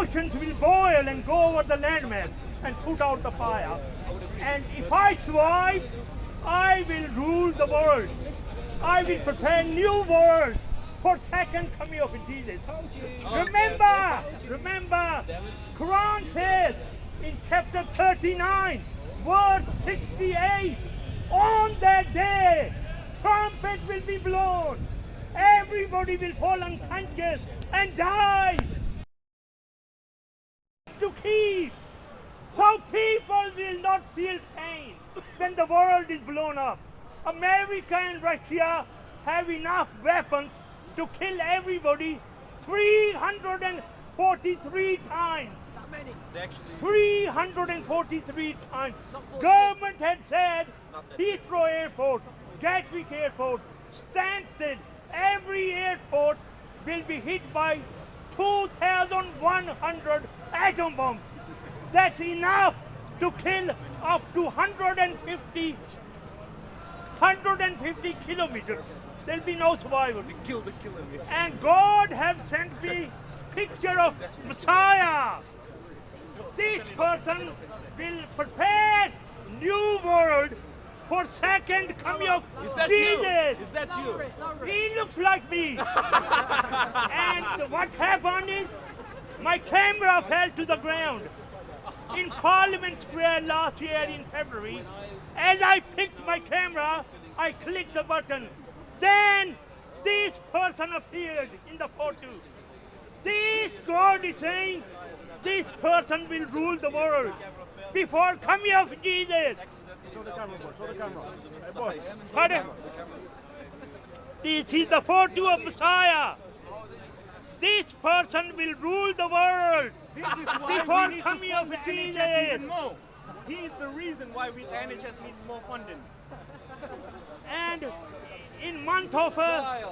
oceans will boil and go over the landmass and put out the fire. And if I survive, I will rule the world. I will prepare new world for second coming of Jesus. Remember, Quran says in chapter 39, verse 68, on that day, trumpet will be blown. Everybody will fall unconscious and die. To keep, so people will not feel pain when the world is blown up. America and Russia have enough weapons to kill everybody 343 times. 343 times. Government had said Heathrow Airport, Gatwick Airport, Stansted, every airport will be hit by 2,100 atom bombs. That's enough to kill up to 150 kilometers. There'll be no survival. And God has sent me picture of Messiah. This person will prepare new world for second coming of Jesus. Is that you? He looks like me. And what happened is my camera fell to the ground in Parliament Square last year in February. As I picked my camera, I clicked the button. Then this person appeared in the photo. This God is saying this person will rule the world before coming of Jesus. Show the camera, boss. Show the camera. Hey, boss. Pardon? This is the photo of Messiah. This person will rule the world This is why before we need to coming fund of the NHS Jesus. even more. He is the reason why the NHS needs more funding. And in month of August,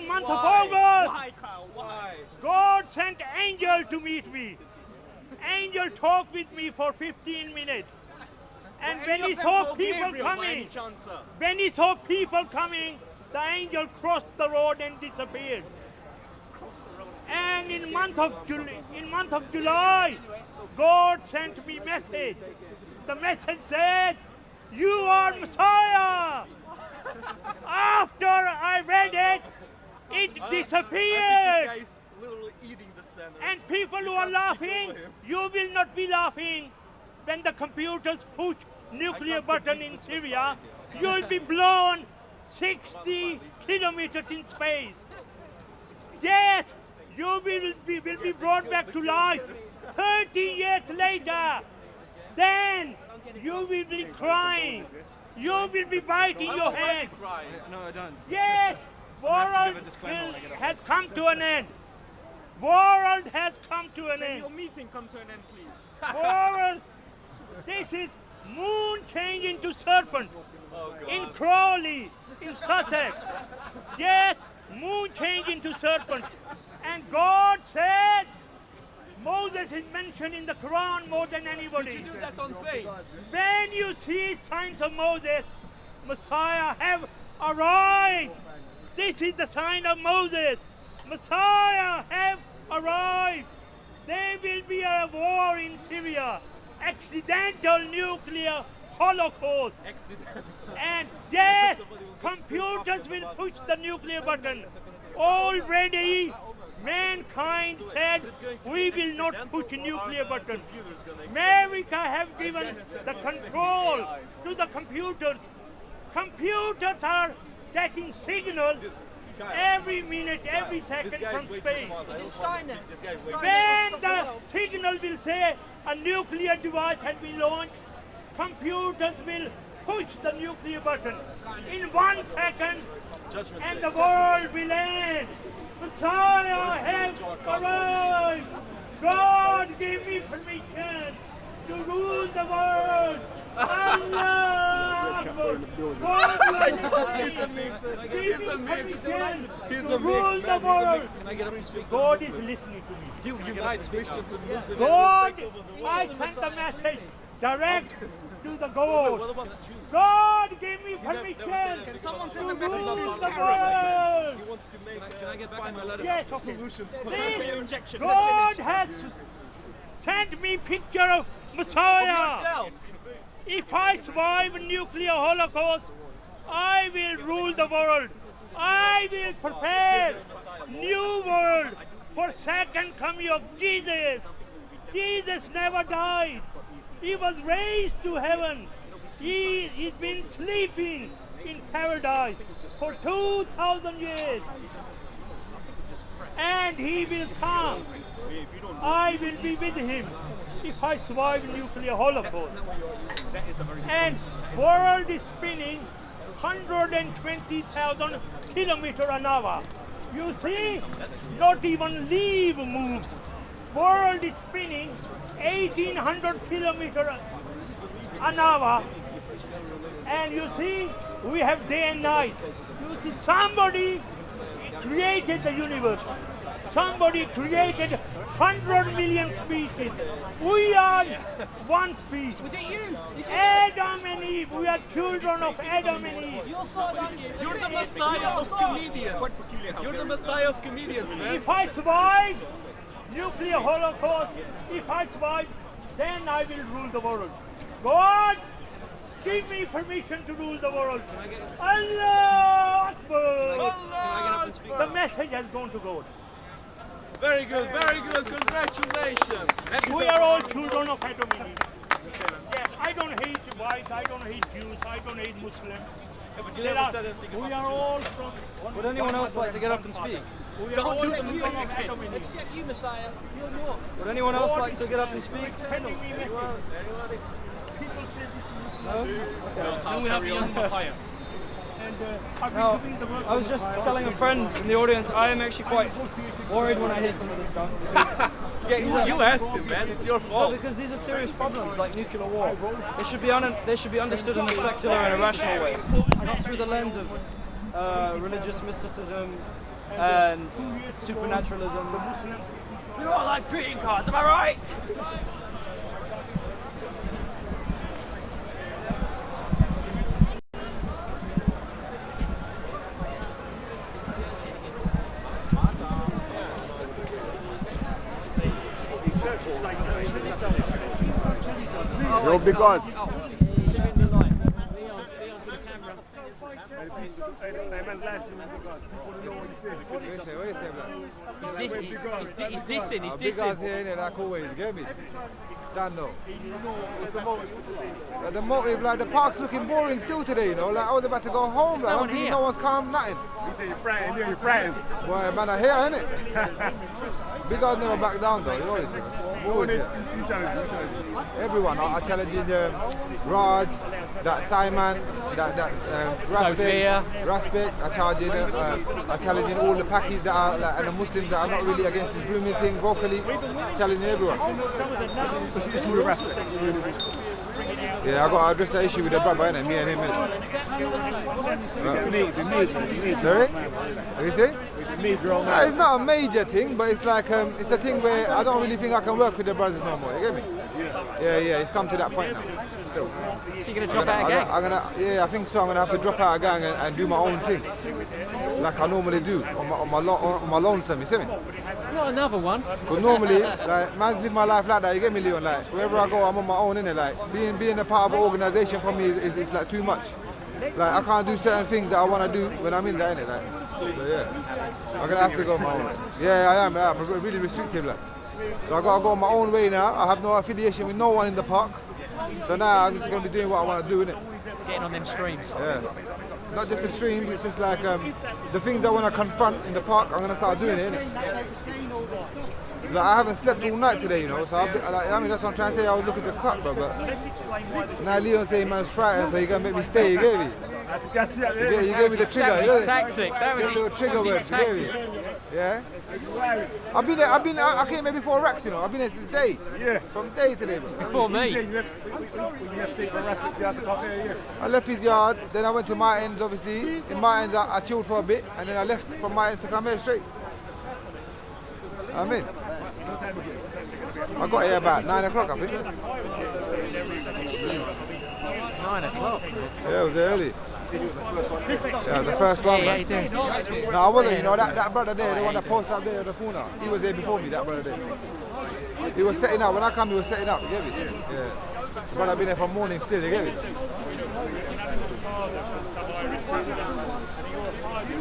Why, Kyle? Why? God sent angel to meet me. Angel talked with me for 15 minutes. And when he saw people coming, the angel crossed the road and disappeared. And in month of July, God sent me message. The message said, "You are Messiah." After I read it, it disappeared. This guy is literally eating the center. And people who are laughing, you will not be laughing when the computers push nuclear button in Syria. You'll be blown 60 kilometers in space. Yes, you will be brought back to life 30 years later. Then you will be crying. You will be biting your head. No, I don't. Yes, world has come to an end. World has come to an Can end. your meeting come to an end, please? World, this is moon change into serpent in Crawley, in Sussex. Yes, moon change into serpent. And God said, Moses is mentioned in the Quran more than anybody. Did you do that on faith? When you see signs of Moses, Messiah have arrived. This is the sign of Moses. Messiah have arrived. There will be a war in Syria. Accidental nuclear holocaust. And yes, computers will push the nuclear button. Already, mankind said we will not push a nuclear button. America have given the control to the computers. Computers are getting signals every minute, every second from space. When the signal will say a nuclear device has been launched, computers will push the nuclear button in 1 second and the world will end. Messiah has arrived. God gave me permission to rule the world. Allah Akbar. God gave me permission to rule the world. God is listening to me. He'll unite Christians and Muslims. God, I sent a message direct to the God. God gave me permission to rule the world. He wants to make Can I get back to my letter? Yes, okay. solution. Please, God has Send me picture of Messiah. Yourself. If I survive a nuclear holocaust, I will rule the world. I will prepare new world for second coming of Jesus. Jesus never died. He was raised to heaven. He's been sleeping in paradise for 2,000 years. And he will come. I will be with him if I survive nuclear holocaust. And world is spinning 120,000 kilometers an hour. You see, not even leaf moves. World is spinning 1,800 kilometers an hour. And you see, we have day and night. You see, somebody created the universe. Somebody created 100 million species. We are one species. Was it you? Adam and Eve. We are children of Adam and Eve. You're the Messiah of comedians. You're the Messiah of comedians, man. If I survive nuclear holocaust, if I survive, then I will rule the world. God, give me permission to rule the world. Allah Akbar. Allah Akbar. The message has gone to God. Very good, very good. Congratulations. We are all children of Adam and Eve. Yeah, I don't hate whites, I don't hate Jews, I don't hate Muslims. We are all from... Would anyone else like to get up and speak? We are all children of Adam and Eve. Except you, Messiah. You're not. Would anyone else like to get up and speak? Sending me message. People say this is No? Can we have a young Messiah? and I've Now, been doing the work. I was just telling a friend in the audience, I am actually quite worried when I hear some of this stuff. Yeah, you asked him, man. It's your Well, fault. because these are serious problems like nuclear war. They should be understood in a secular and a rational way, not through the lens of religious mysticism and supernaturalism. We all like greeting cards, am I right? Yo, because. Hey, man's last year because people don't know what you say. What you say, blood? He's dissing, he's Big guys dissing. here, innit, like always, you get me? Stand up. What's the motive? Like the motive, like the park's looking boring still today, you know? Like I was about to go home, like, no one I think here. no one's come, nothing. You say you're frightened, you're frightened. Boy, man, I here, innit? Big guys never back down, though, you know this, man. What Always you here. challenge? Everyone, I challenging Raj, that Simon, that Raspik, I challenging all the Pakis that are like, and the Muslims that are not really against this grooming thing vocally, challenging everyone. What's the issue with respect? Yeah, I got to address the issue with the brother, innit? Me and him, innit? Is it major? Sorry? What you say? Is it major or Nah, not? it's not a major thing, but it's like it's a thing where I don't really think I can work with the brothers no more. You get me? Yeah. It's come to that point now. Still. So you're going to drop out again? Yeah, I think so. I'm gonna have to drop out a gang and do my own thing, like I normally do on my lonesome. You see me? Not another one. Because normally, like, man's live my life like that. You get me, Leon? Like wherever I go, I'm on my own, innit? Like being a part of an organisation for me is like too much. Like I can't do certain things that I want to do when I'm in there, innit? Like, so yeah, I'm gonna have to go my own way. Yeah, I am. I'm really restrictive, like. So I gotta go my own way now. I have no affiliation with no one in the park. So now I'm just gonna be doing what I want to do, innit? Getting on them streams. Yeah. Not just the streams. It's just like the things I want to confront in the park. I'm gonna start doing it, innit? Like I haven't slept all night today, you know. So I'll be, like, I mean that's what I'm trying to say. I was looking at the cut, bro. But now Leon saying man's frightened, so he gonna make me stay. You get me? I had to gas you up, You yeah? gave me the trigger. That was his tactic. That was Gave me the trigger his words. You get me? tactic. Yeah. I came here before Rex, you know. I've been here since day. Yeah. From day today, bro. Before You me. said you left straight for Raspik, so you had to come there, yeah. I left his yard, then I went to Martin's, obviously. In Martin's, I chilled for a bit, and then I left from Martin's to come here straight. I'm in. So what time again? I got here about 9 o'clock, I think. 9 o'clock. Yeah, it was early. said he was the first one. Yeah, the first one. Yeah, Man. you doing? No, I wasn't. You know that brother there, the one that posted up there in the corner. He was there before me. That brother there. He was setting up. When I come, he was setting up. You get me? Yeah. The brother been there from morning still. You get me?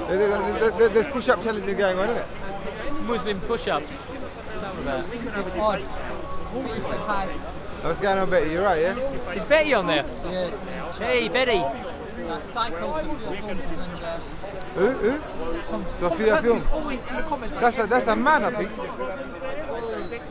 There's push-up challenges going on, isn't it? Muslim push-ups. What's that about? Odds. He said hi. What's going on, Betty? You right, yeah? Is Betty on there? Yes. Hey, Betty. Psycho Sophia Films is in there. Who? Some Sophia person Films. who's always in the comments. Like, That's a man, I think.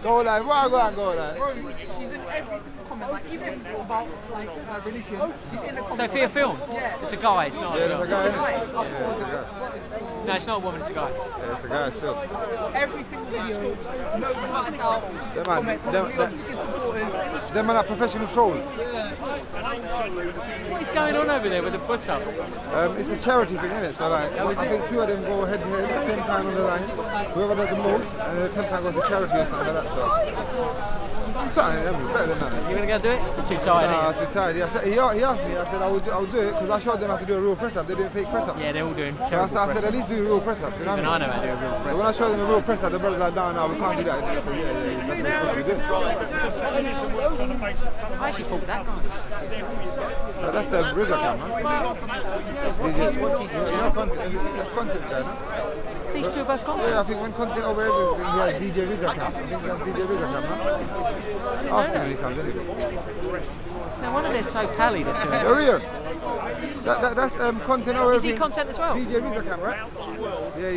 Go like, why go and go like? bro, she's in every single comment. Like, even if it's not about like religion, she's in the comments. Sophia Films? Yeah. It's a guy, it's not Yeah, a there's a girl. guy. Guy. Yeah, it's a guy. What is it? No, it's not a woman, it's a guy. Yeah, it's a guy still. Every single video, no without a doubt, she's in the man, comments. One of them- Leo's biggest supporters. Them man are professional trolls. What is going on over there with the push-up? It's a charity thing, isn't it? So like, I think two of them go head to head, £10 on the line. Whoever does the most, and then the £10 goes to charity or something like that. So, it's something better than that. You gonna go do it? You're too tired, Nah, ain't you? too tired. He asked me, I said I'll do it because I showed them how to do a real press up. They're doing fake press up. Yeah, they're all doing So terrible I said press. at least do real press ups. You know what Even I I mean? know how to do a real So press. when I showed them the real press up, the brother's like, no, we can't do that. I said, yeah, that's what we're doing. I actually thought that guy. But that's the Rizzo cam, man. What's his channel? That's content, guy. No? These two are both content. Yeah, I think when content over everything, he has DJ Rizzo cam. I think that's DJ Rizzo cam, no? Ask him when he comes, anyway. No wonder they're so pally, the two. You're here. That's content over Is he everything. content as well? DJ Rizzo cam, right? Yeah.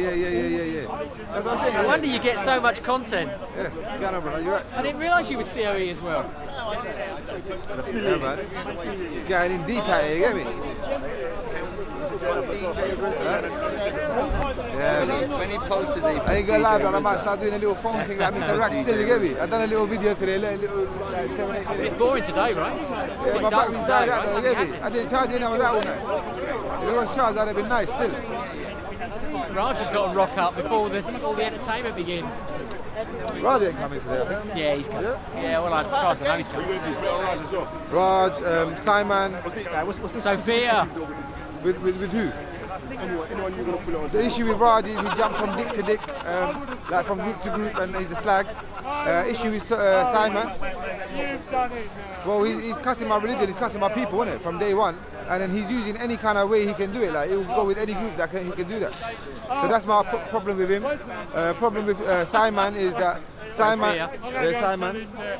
That's what I'm saying. No wonder you get so much content. Yes, what's going on, brother? You right? I didn't realise you were COE as well. Yeah, man. Getting in deep out here, you get me? Yeah. When he posted it, I ain't gonna lie, but I might start doing a little phone thing like Mr. Rack still, you get me? I done a little video today, little like 7-8 A bit minutes. boring today, right? Yeah, my battery's died out though, you get me? I didn't charge in, I was out all night. If it was charged, that'd have been nice still. Raj has got to rock up before all the entertainment begins. Raj ain't coming today, I think. Yeah, he's coming. Yeah, well, as far as I know, he's coming. Raj, Simon, What's the Sophia. with who? Anyone you're going to pull on? The issue with Raj is he jumps from dick to dick, like from group to group, and he's a slag. Issue with Simon. Well, he's cussing my religion, he's cussing my people, isn't it, from day one. And then he's using any kind of way he can do it. Like he'll go with any group that he can do that. So that's my problem with him. Problem with Simon is that Simon.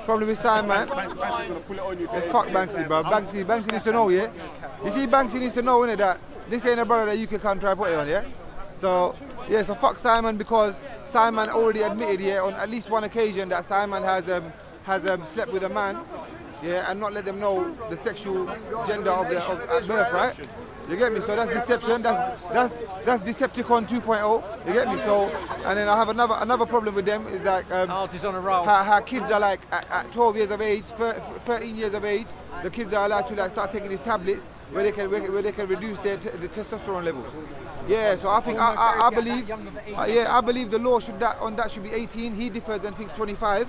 Problem with Simon. Fuck Banksy, bro. Banksy needs to know, yeah. You see, Banksy needs to know, innit, that this ain't a brother that you can try put it on, yeah. So fuck Simon, because Simon already admitted, yeah, on at least one occasion that Simon has slept with a man. Yeah, and not let them know the sexual gender of at birth, right? You get me? So that's deception. That's Decepticon 2.0. You get me? So, and then I have another problem with them is that Art is on a roll. how kids are like at 12 years of age, 13 years of age, the kids are allowed to like start taking these tablets where they can reduce the testosterone levels. Yeah, so I think I believe the law should be 18. He differs and thinks 25.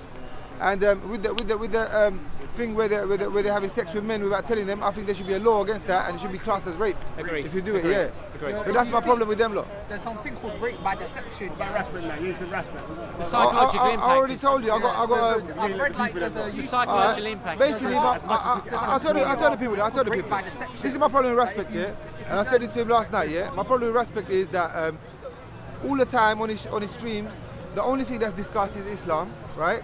And with the thing where they're having sex with men without telling them, I think there should be a law against that, and it should be classed as rape. Agreed. If you do it, yeah. Agreed. So that's my problem with them, lot. There's something called rape by deception. Harassment, like, you said harassment. The psychological impact. I already told you. I got. I've read like there's a The psychological impact. Basically, I told the people. This is my problem with respect, yeah. And I said this to him last night, yeah. My problem with respect is that all the time on his streams, the only thing that's discussed is Islam, right?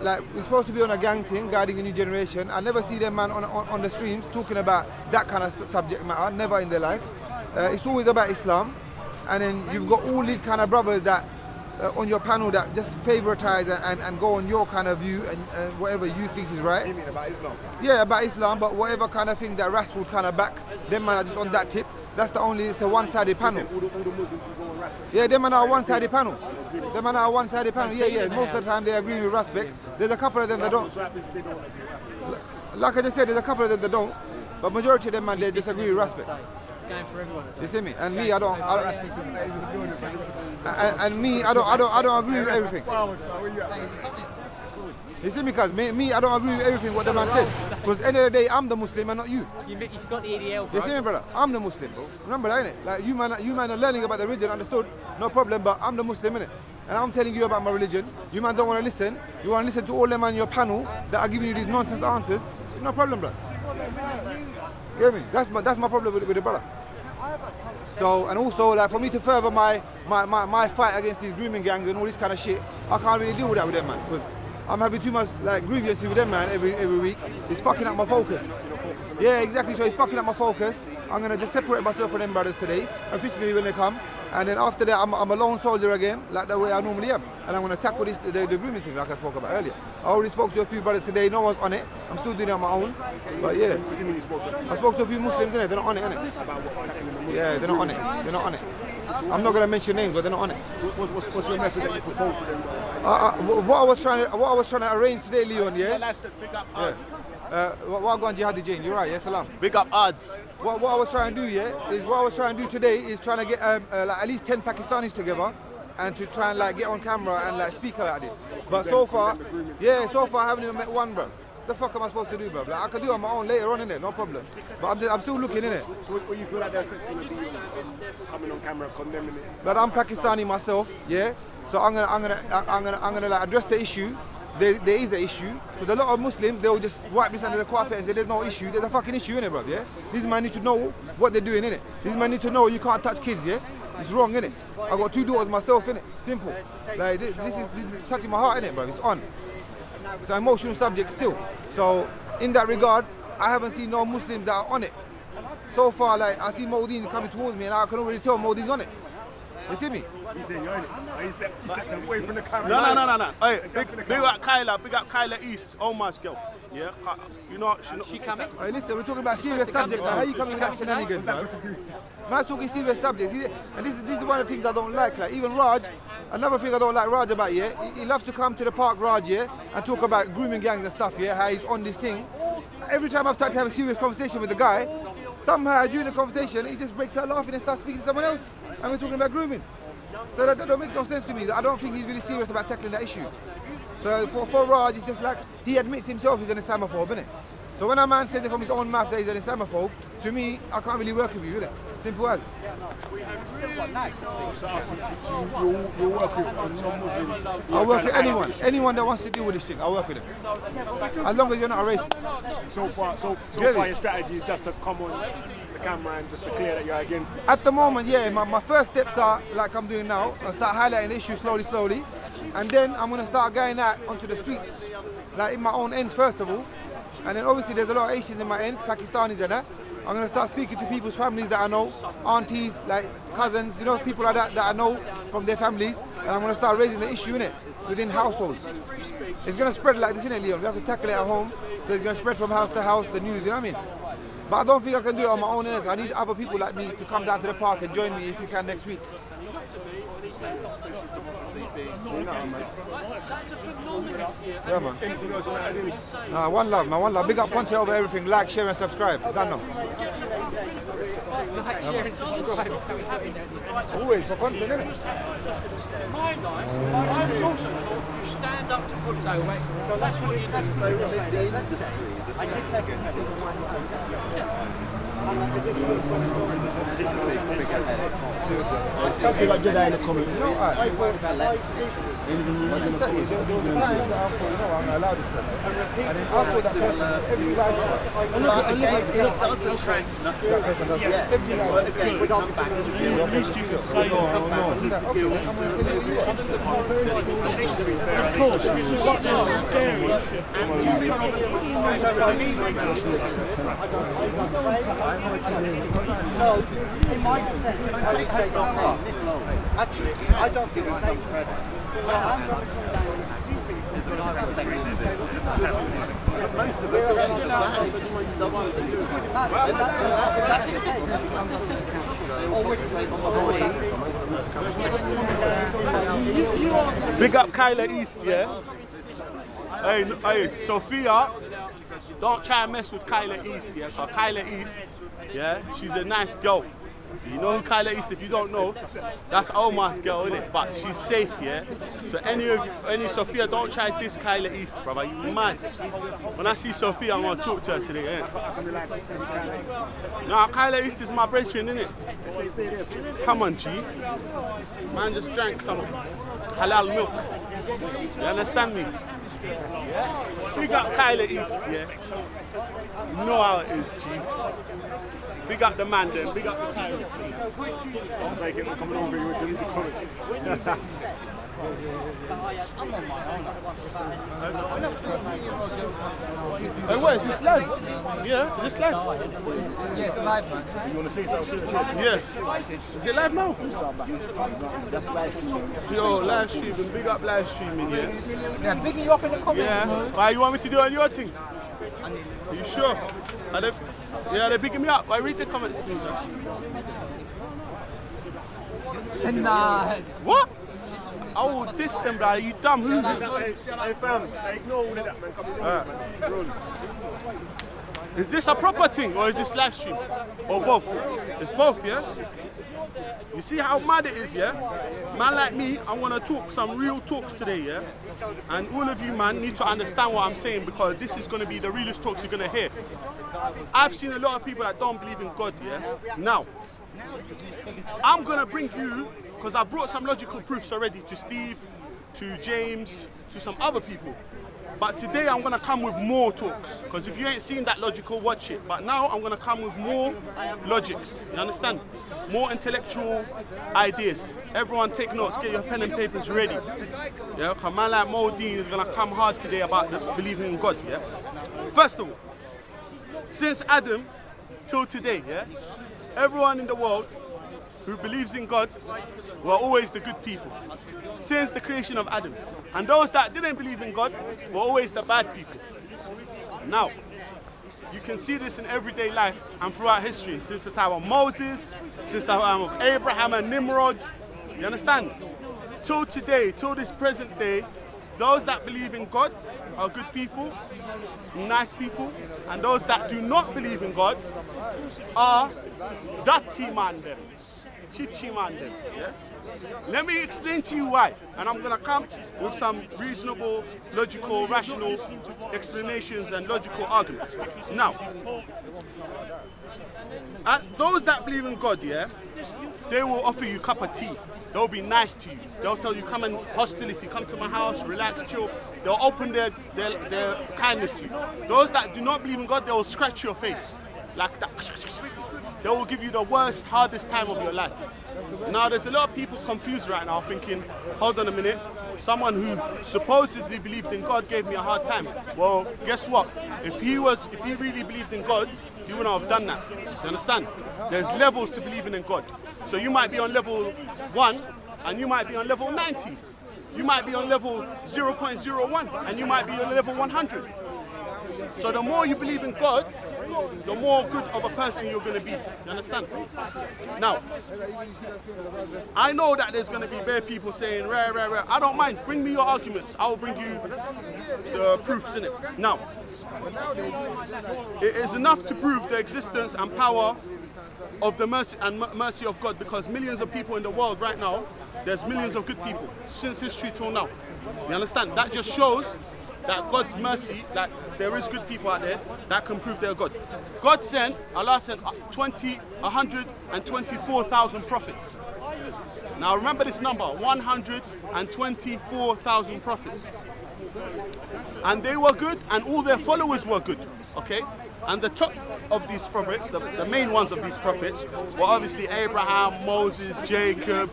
Like, we're supposed to be on a gang thing, guiding a new generation. I never see them man on the streams talking about that kind of subject matter, never in their life. It's always about Islam. And then you've got all these kind of brothers that on your panel that just favoritize and go on your kind of view and whatever you think is right. You mean about Islam? Yeah, about Islam, but whatever kind of thing that Ras would kind of back, them man are just on that tip. That's it's a one-sided panel. All the Muslims who go on respect. Yeah, them man are a one-sided panel. Them man are a one-sided panel. Yeah. Most of the time they agree with respect. There's a couple of them that don't. So happens if they don't agree. Like I just said, there's a couple of them that don't. But majority of them man, they disagree with respect. It's going for everyone. You see me? And me, I don't. Respect's in the building. And me, I don't agree with everything. You see me, cuz me, I don't agree with everything what the man says. Because at the end of the day, I'm the Muslim and not you. You forgot the EDL, bro. You see me, brother? I'm the Muslim, bro. Remember that, innit? Like, you man are learning about the religion, understood? No problem, but I'm the Muslim, innit? And I'm telling you about my religion. You man don't want to listen. You want to listen to all them on your panel that are giving you these nonsense answers. No problem, bro. You hear me? That's my problem with the brother. So, and also, like, for me to further my fight against these grooming gangs and all this kind of shit, I can't really deal with that with them, man. Because I'm having too much, like, grievances with them, man, every week. It's fucking up my focus. Yeah, exactly. So it's fucking up my focus. I'm going to just separate myself from them brothers today, officially when they come. And then after that, I'm a lone soldier again, like the way I normally am. And I'm going to tackle this, the grooming thing, like I spoke about earlier. I already spoke to a few brothers today. No one's on it. I'm still doing it on my own. But yeah. What do you mean you spoke to them? I spoke to a few Muslims, innit? They're not on it, innit? About what, tackling the Muslims? Yeah, they're not on it. They're not on it. I'm not going to mention names, but they're not on it. What's your method that you propose to them? What I was trying to arrange today, Leon, yeah? Big up odds. What going Jihadi Jane? You're right, yes, salam. Big up odds. What I was trying to do, what I was trying to do today is trying to get like at least 10 Pakistanis together and to try and like get on camera and like speak about this. But so far I haven't even met one, bro. The fuck am I supposed to do, bro? Like, I could do it on my own later on, innit? No problem. But I'm still looking, innit? So what you feel like their effect's going to be coming on camera, condemning it? But I'm Pakistani myself, yeah. So I'm gonna like address the issue. There is an issue. Because a lot of Muslims, they'll just wipe this under the carpet and say there's no issue. There's a fucking issue, innit, bro, yeah? These men need to know what they're doing, innit? These men need to know you can't touch kids, yeah? It's wrong, innit? I got 2 daughters myself, innit? Simple. Like, this is touching my heart, innit, bro? It's on. It's an emotional subject still. So, in that regard, I haven't seen no Muslims that are on it. So far, like, I see Modine coming towards me and I can already tell Modine's on it. You see me? He's saying you're in it. He stepped away from the camera. No. Hey, big up Kyla East, Omar's girl. Yeah, you know, she coming. Hey, listen, we're talking about serious subjects. How are you coming with that shenanigans, man? Man's talking serious subjects. And this is one of the things I don't like. Like, even Raj, another thing I don't like Raj about, yeah, he loves to come to the park, Raj, yeah, and talk about grooming gangs and stuff, yeah, how he's on this thing. Every time I've tried to have a serious conversation with the guy, somehow during the conversation, he just breaks out laughing and starts speaking to someone else. And we're talking about grooming. So that don't make no sense to me. I don't think he's really serious about tackling that issue. So for Raj, it's just like, he admits himself he's an Islamophobe, innit? So when a man says it from his own mouth that he's an Islamophobe, to me, I can't really work with you, innit? Simple as. So you work with non-Muslims? I work with anyone that wants to deal with this shit, I work with them. As long as you're not a racist. So far your strategy is just to come on the camera and just declare that you're against it? At the moment, yeah, my first steps are like I'm doing now. I'll start highlighting the issue slowly. And then I'm going to start going out onto the streets, like in my own ends first of all. And then obviously there's a lot of Asians in my ends, Pakistanis and that. I'm going to start speaking to people's families that I know, aunties, like cousins, you know, people like that I know from their families. And I'm going to start raising the issue, innit, within households. It's going to spread like this, innit, Leon? We have to tackle it at home. So it's going to spread from house to house, the news, you know what I mean? But I don't think I can do it on my own, innit? I need other people like me to come down to the park and join me if you can next week. Yeah, man. Anything else you want to add in? Nah, one love, man, one love. Big up Ponte over everything. Like, share and subscribe. Done now. Like, share and subscribe. Always for content, innit? My life, I'm also told you stand up to push. So wait, so that's what you do. I did take it. Big up Jedi in the comments. It does attract nothing. At least you can say of course, what's No, in my defense, I take credit on me. Actually, I don't think I take credit. I'm going to come down and you think most of us are still out there between the one and two. Big up Kyla East, yeah? Hey, Sophia, don't try and mess with Kyla East, yeah? Because Kyla East, yeah, she's a nice girl. You know who Kyla East, if you don't know, that's Omar's girl, innit? But she's safe, yeah? So any Sophia, don't try this Kyla East, brother, you mad. When I see Sophia, I'm gonna talk to her today, yeah? Nah, Kyla East is my brethren, innit? Come on, G. Man just drank some halal milk. You understand me? Yeah? Big up Kyla East, yeah? You know how it is, G. Big up the man then, big up the Kyla. I'll take it, I'm coming over here to read the comments. Hey, what is this live? Yeah, is this live? Yeah, it's live, man. You want to say something? Yeah. Is it live now? That's live streaming. Yo, live streaming, big up live streaming, yeah? Yeah, bigging you up in the comments, Yeah. man. Why, you want me to do it on your thing? Are you sure? Are they, yeah, they're bigging me up. I read the comments to me, man. Nah. What? Oh, this them, bro. You dumb. Who's this? Hey fam, ignore all of that, man. Come on, man. Is this a proper thing or is this live stream? Or both? It's both, yeah? You see how mad it is, yeah? Man like me, I want to talk some real talks today, yeah? And all of you, man, need to understand what I'm saying because this is going to be the realest talks you're going to hear. I've seen a lot of people that don't believe in God, yeah? Now, I'm going to bring you, because I brought some logical proofs already to Steve, to James, to some other people. But today I'm going to come with more talks, because if you ain't seen that logical, watch it. But now I'm going to come with more logics, you understand? More intellectual ideas. Everyone take notes, get your pen and papers ready. Yeah, because man like Modine is going to come hard today about believing in God, yeah? First of all, since Adam till today, yeah, everyone in the world who believes in God were always the good people, since the creation of Adam. And those that didn't believe in God were always the bad people. Now, you can see this in everyday life and throughout history, since the time of Moses, since the time of Abraham and Nimrod, you understand? Till today, till this present day, those that believe in God are good people, nice people, and those that do not believe in God are dirty man them, chichi man them, yeah? Let me explain to you why, and I'm going to come with some reasonable, logical, rational explanations and logical arguments. Now, those that believe in God, yeah, they will offer you a cup of tea. They'll be nice to you. They'll tell you, come in hostility, come to my house, relax, chill. They'll open their kindness to you. Those that do not believe in God, they will scratch your face like that. They will give you the worst, hardest time of your life. Now, there's a lot of people confused right now thinking, hold on a minute, someone who supposedly believed in God gave me a hard time. Well, guess what? If he really believed in God, he wouldn't have done that. You understand? There's levels to believing in God. So you might be on level 1 and you might be on level 90. You might be on level 0.01 and you might be on level 100. So the more you believe in God, the more good of a person you're going to be. You understand? Now, I know that there's going to be bare people saying, rare. I don't mind. Bring me your arguments. I will bring you the proofs in it. Now, it is enough to prove the existence and power of the mercy of God, because millions of people in the world right now, there's millions of good people since history till now. You understand? That just shows that God's mercy, that there is good people out there that can prove they're God. Allah sent 124,000 prophets. Now remember this number, 124,000 prophets. And they were good and all their followers were good, okay? And the top of these prophets, the main ones of these prophets, were obviously Abraham, Moses, Jacob,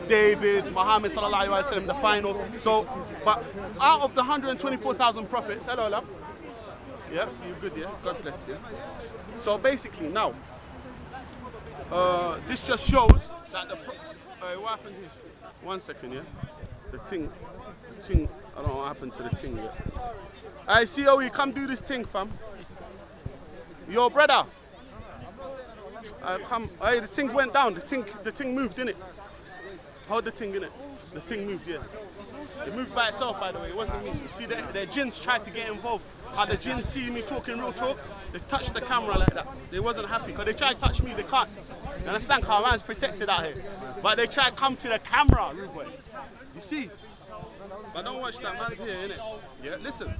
David, Muhammad sallallahu alaihi wasallam, the final. So, but out of the 124,000 prophets, hello love. Yeah, you good, yeah? God bless you. So basically now, this just shows that what happened here? 1 second, yeah? The thing, I don't know what happened to the thing yet. I see how you come do this thing, fam. Yo, brother. Hey, the thing went down. The thing moved, innit? Hold the thing, innit? The thing moved, yeah. It moved by itself, by the way. It wasn't me. You see, their jinns tried to get involved. How the jinns see me talking real talk, they touched the camera like that. They wasn't happy because they tried to touch me. They can't. You understand? Because man's protected out here. But they try to come to the camera, rude boy. You see? But don't watch that, man's here, innit? Yeah, listen.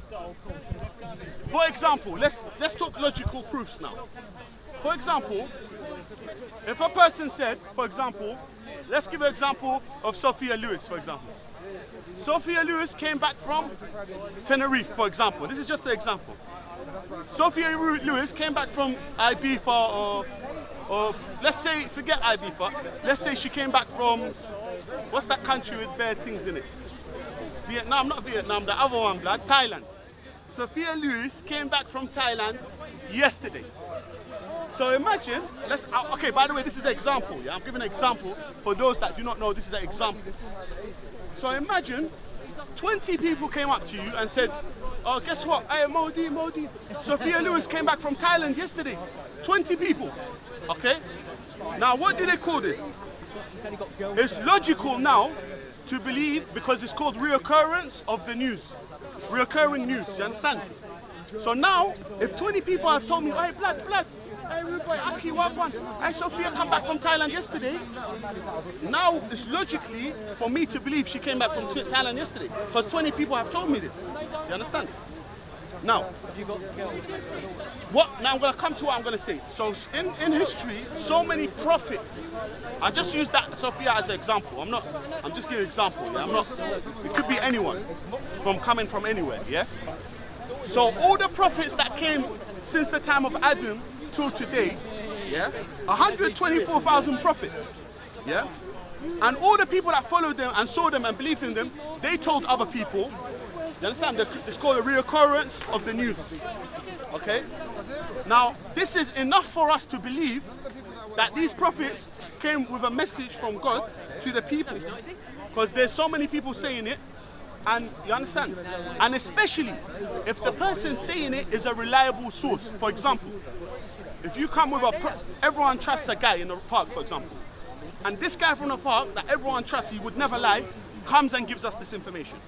For example, let's talk logical proofs now. For example, if a person said, for example, let's give an example of Sophia Lewis, for example. Sophia Lewis came back from Tenerife, for example. This is just an example. Sophia Lewis came back from Ibiza or let's say, forget Ibiza, let's say she came back from, what's that country with bare things in it? Vietnam, not Vietnam, the other one, blood, Thailand. Sophia Lewis came back from Thailand yesterday. So imagine, okay, by the way, this is an example, yeah? I'm giving an example for those that do not know, this is an example. So imagine 20 people came up to you and said, oh, guess what? Hey, Modi, Sophia Lewis came back from Thailand yesterday. 20 people, okay? Now, what do they call this? It's logical now to believe because it's called reoccurrence of the news. Reoccurring news, you understand? So now, if 20 people have told me, hey, blood, hey, Ruboy, Aki, Wagwan, hey, Sophia come back from Thailand yesterday. Now, it's logically for me to believe she came back from Thailand yesterday. Because 20 people have told me this. You understand? Now, now I'm going to come to what I'm going to say. So, in history, so many prophets, I just use that Sophia as an example. I'm just giving an example. Yeah? It could be anyone coming from anywhere, yeah? So, all the prophets that came since the time of Adam till today, yeah, 124,000 prophets, yeah, and all the people that followed them and saw them and believed in them, they told other people. You understand? It's called a reoccurrence of the news. Okay. Now, this is enough for us to believe that these prophets came with a message from God to the people, because there's so many people saying it. And you understand? And especially if the person saying it is a reliable source. For example, if you come with everyone trusts a guy in the park, for example, and this guy from the park that everyone trusts, he would never lie, comes and gives us this information,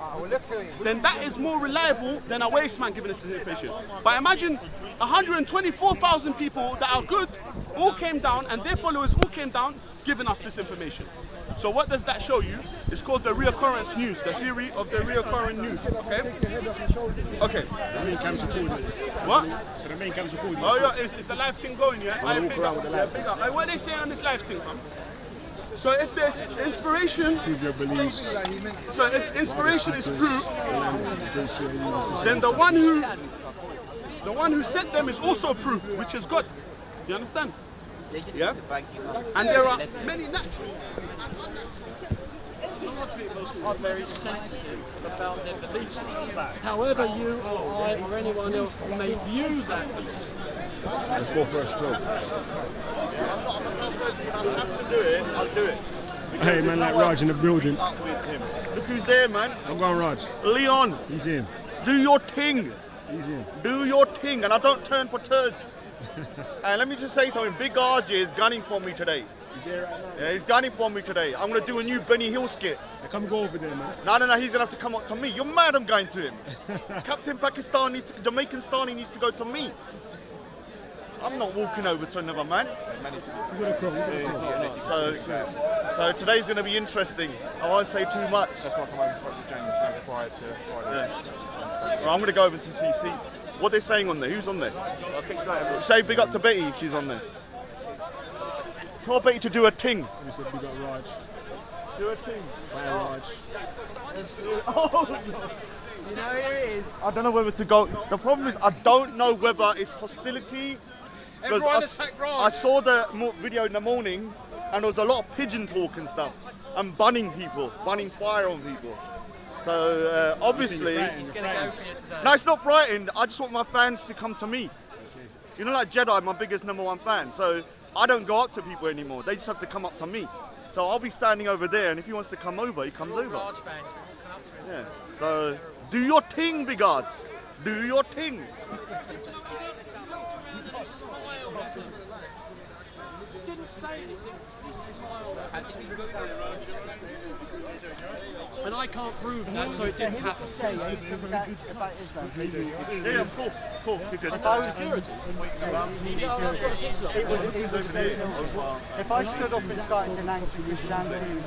then that is more reliable than a waste man giving us this information. But imagine 124,000 people that are good all came down, and their followers all came down giving us this information. So what does that show you? It's called the reoccurrence news, the theory of the reoccurring news. Okay? Okay. The main cam's recording. What? So the main cam's recording. Oh yeah, is the live thing going, yeah? I walk around with the live thing. What are they saying on this live thing, fam? So if there's inspiration, prove your beliefs. So if inspiration is proved, then the one who sent them is also proved, which is God. Do you understand? Yeah? And there are many natural and unnatural people are very sensitive about their beliefs. However, you or I or anyone else may view that. Let's go for a stroke. I'm not the person that I have to do it, I'll do it. Hey man, like Raj in the building. Look who's there, man. I'm going Raj. Leon. He's in. Do your thing. He's in. Do your thing, and I don't turn for turds. And let me just say something, Big RJ is gunning for me today. He's there right now. Yeah, he's gunning for me today. I'm going to do a new Benny Hill skit. Yeah, come go over there, man. No, he's going to have to come up to me. You're mad I'm going to him. Captain Pakistan needs to, Jamaican Stani needs to go to me. I'm not walking over to another man. So today's going to be interesting. I won't say too much. That's why I come over and spoke to James prior to Friday. Yeah. Well, I'm going to go over to CC. What are they saying on there? Who's on there? Say big up to Betty if she's on there. Tell Betty to do a ting. Somebody said big up Raj. Do a ting. Bye Raj. Oh, you know, here it is. I don't know whether to go. The problem is I don't know whether it's hostility. Everyone attack Raj. I saw the video in the morning and there was a lot of pigeon talk and stuff. And bunning people, bunning fire on people. So obviously, He's going to go for you today. no, it's not frightened. I just want my fans to come to me. Okay. You know, like Jedi, my biggest #1 fan. So I don't go up to people anymore. They just have to come up to me. So I'll be standing over there, and if he wants to come over, he comes over. Raj fans, we'll come up to him. Yeah. So do your thing, big odds. Do your thing. didn't say anything. He smiled at me. And I can't prove that, so it didn't happen. Yeah, of course. Because If I stood up and started denouncing Christianity,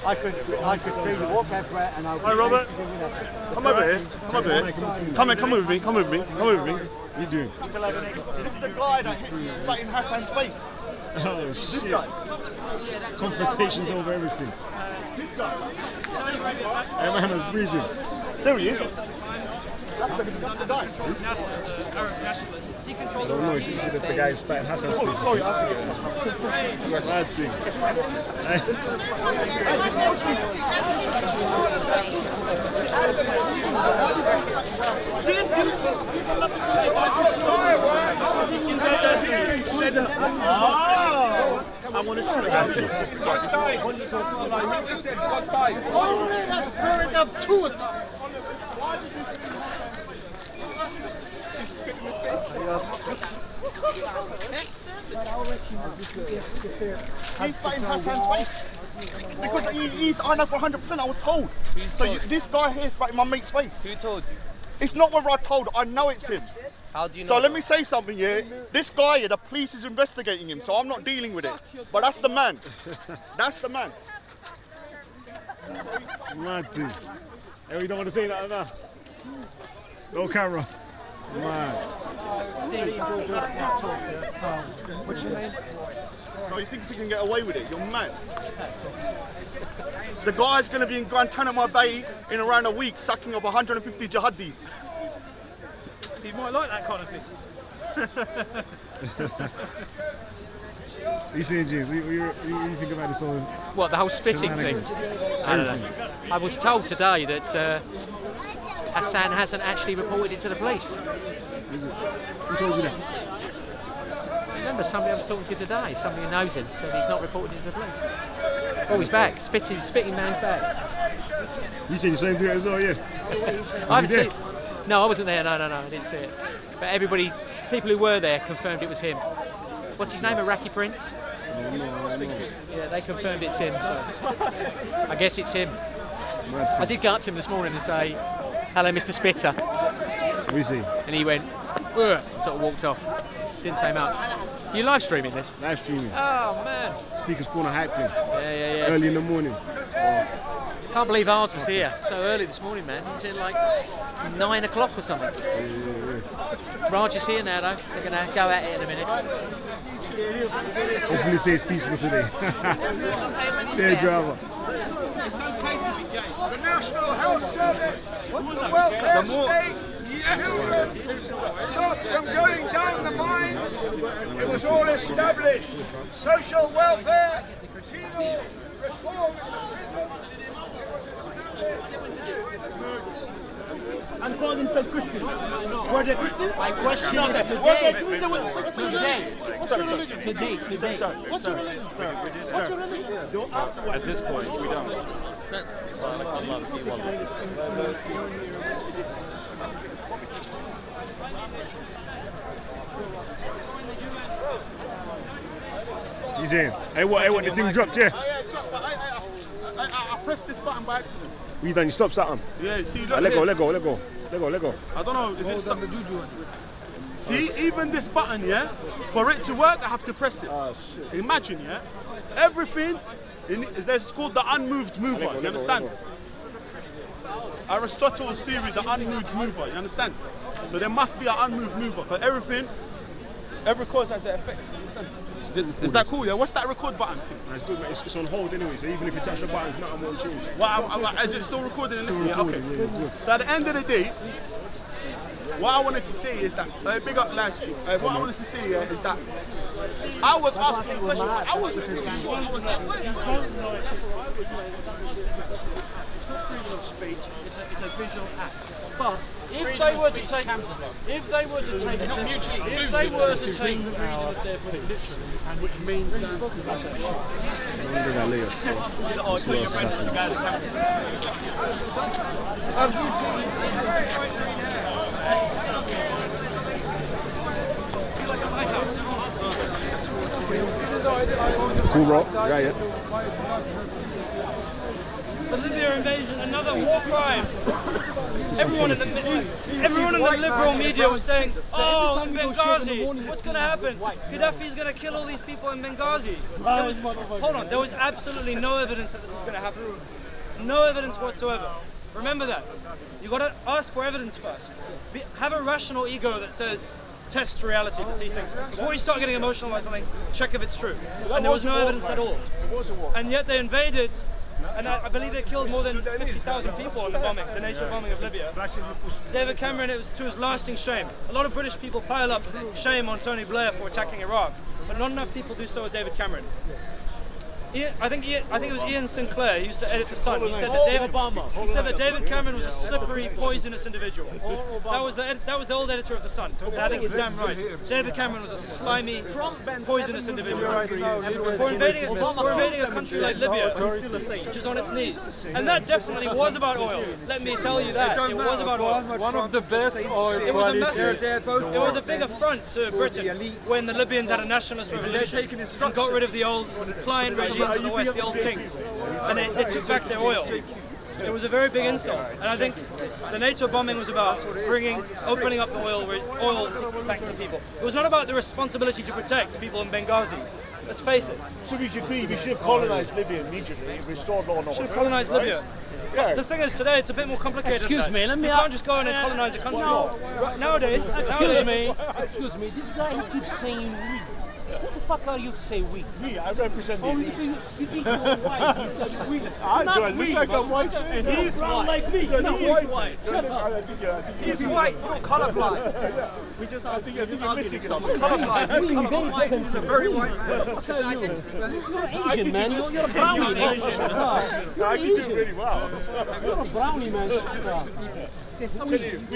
I could freely walk everywhere and I would. Hi, Robert. Come over here. Come with me. What are you doing? Is this the guy that's in Hassan's face? Oh This shit. guy. Confrontations over everything. This guy. That man was breezing. There he is. That's the guy. I don't know, you see that's the guy spat in Hassan's face. Sorry, That's bad thing. I want to shoot at him. Only the spirit of truth. He's fighting Hassan's face. Because I know for 100%, I was told. This guy here is fighting my mate's face. Who told you? It's not whether I told, I know it's him. How do you know? So let me say something here. This guy here, the police is investigating him, so I'm not dealing with it. But that's the man. That's the man. Mad thing. Hey, we don't want to say that now. No camera. Man. What's your name? So he thinks he can get away with it? You're mad. The guy's going to be in Guantanamo Bay in around a week, sacking up 150 jihadis. He might like that kind of business. What are you saying, James? What do you think about this whole... What, the whole spitting thing? I don't know. I was told today that Hassan hasn't actually reported it to the police. Is it? Who told you that? Remember, somebody I was talking to today, somebody who knows him, said he's not reported it to the police. Oh, he's back. Spitting man's back. You said you saw him do it as well, yeah? I haven't seen it. No, I wasn't there. No, I didn't see it. But everybody, people who were there, confirmed it was him. What's his name? Iraqi Prince? Yeah, they confirmed it's him. So I guess it's him. I did go up to him this morning and say, "Hello, Mr. Spitter." What is he? And he went, "Ugh," and sort of walked off. Didn't say much. You live streaming this? Live streaming. Oh man. Speakers Corner hacked him. Yeah. Early in the morning. Can't believe ours was here so early this morning, man. It's in like 9 o'clock or something. Raj is here now, though. They're going to go at it in a minute. Hopefully it stays peaceful today. Day driver. The National Health Service, the welfare state, children, stopped from going down the mine. It was all established. Social welfare, penal reform. And call themselves Christians. Were they Christians? My question is today. Today. What's your religion? What's your religion? At this point, we don't. He's in. Hey, what the thing dropped, yeah? I pressed this button by accident. What you done? You stopped something? Yeah, see, look Let here. go. I don't know, is it stuck? See, even this button, yeah, for it to work, I have to press it. Oh, shit. Imagine, yeah, everything, it's called the unmoved mover, you understand? Aristotle's theory is an unmoved mover, you understand? So there must be an unmoved mover, but every cause has an effect, you understand? Is that cool, yeah? What's that record button thing? It's good, man. It's on hold anyway, so even if you touch the buttons, nothing won't change. Is it still recording and listening? recording, Okay. yeah. So at the end of the day, what I wanted to say is that, big up live stream, what I wanted to say is that I was asking a question, I wasn't really sure. I was like, wait. Freedom of speech is a visual act. But if they were to take freedom of their belief literally, which means Cool, bro. Yeah. The Libya invasion, another war crime. Everyone in the liberal media was saying, oh, in Benghazi, what's going to happen? Gaddafi's going to kill all these people in Benghazi. Hold on, there was absolutely no evidence that this was going to happen. No evidence whatsoever. Remember that. You've got to ask for evidence first. Have a rational ego that says, test reality to see things. Before you start getting emotional about something, check if it's true. And there was no evidence at all. And yet they invaded. And I believe they killed more than 50,000 people in the bombing, the NATO bombing of Libya. David Cameron, it was to his lasting shame. A lot of British people pile up shame on Tony Blair for attacking Iraq, but not enough people do so as David Cameron. I think it was Ian Sinclair, he used to edit The Sun. He said that David Cameron was a slippery, poisonous individual. That was the old editor of The Sun, and I think he's damn right. David Cameron was a slimy, poisonous individual. For invading a country like Libya, which is on its knees. And that definitely was about oil. Let me tell you that. It was about oil. One of the best oil. It was a massive, it was a big affront to Britain when the Libyans had a nationalist revolution and got rid of the old client regime to the west, the old kings, and they took back their oil. It was a very big insult, and I think the NATO bombing was about opening up the oil back to the people. It was not about the responsibility to protect people in Benghazi. Let's face it. So we should have colonised Libya immediately and restored law and order. Should have colonised Libya. Yeah. The thing is, today it's a bit more complicated. Excuse me, you can't just go in and colonise a country. Nowadays, excuse me, this guy he keeps saying we. Who the fuck are you to say we? Me, I represent the elite. You think you're white, you said we. Do I look like I'm white? And he's brown like me. No, he's white. Shut up. He's white, you're colourblind. We just asked you to argue yourself. Colorblind, he's colorblind. He's a very white man. You're Asian, man. You're a brownie, man. Shut up. I can do really well. You're a brownie, man. Shut up. We should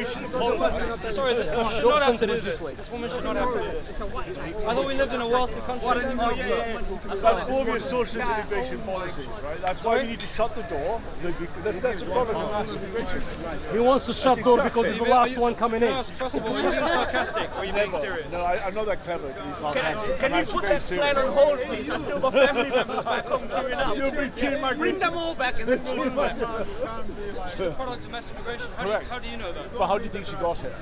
have colonised. Sorry, this woman should not have to do this. I thought we lived in a wealthy country. That's Bovia's socialist immigration policy, right? That's why we need to shut the door. That's a problem with mass immigration. He wants to shut the door because he's the last one coming in. First of all, are you being sarcastic or are you being serious? No, I'm not that clever. Can you put that plan on hold, please? I've still got family members back home growing up. Bring them all back in this movement. She's a product of mass immigration. How do you know that? But how do you think she got here?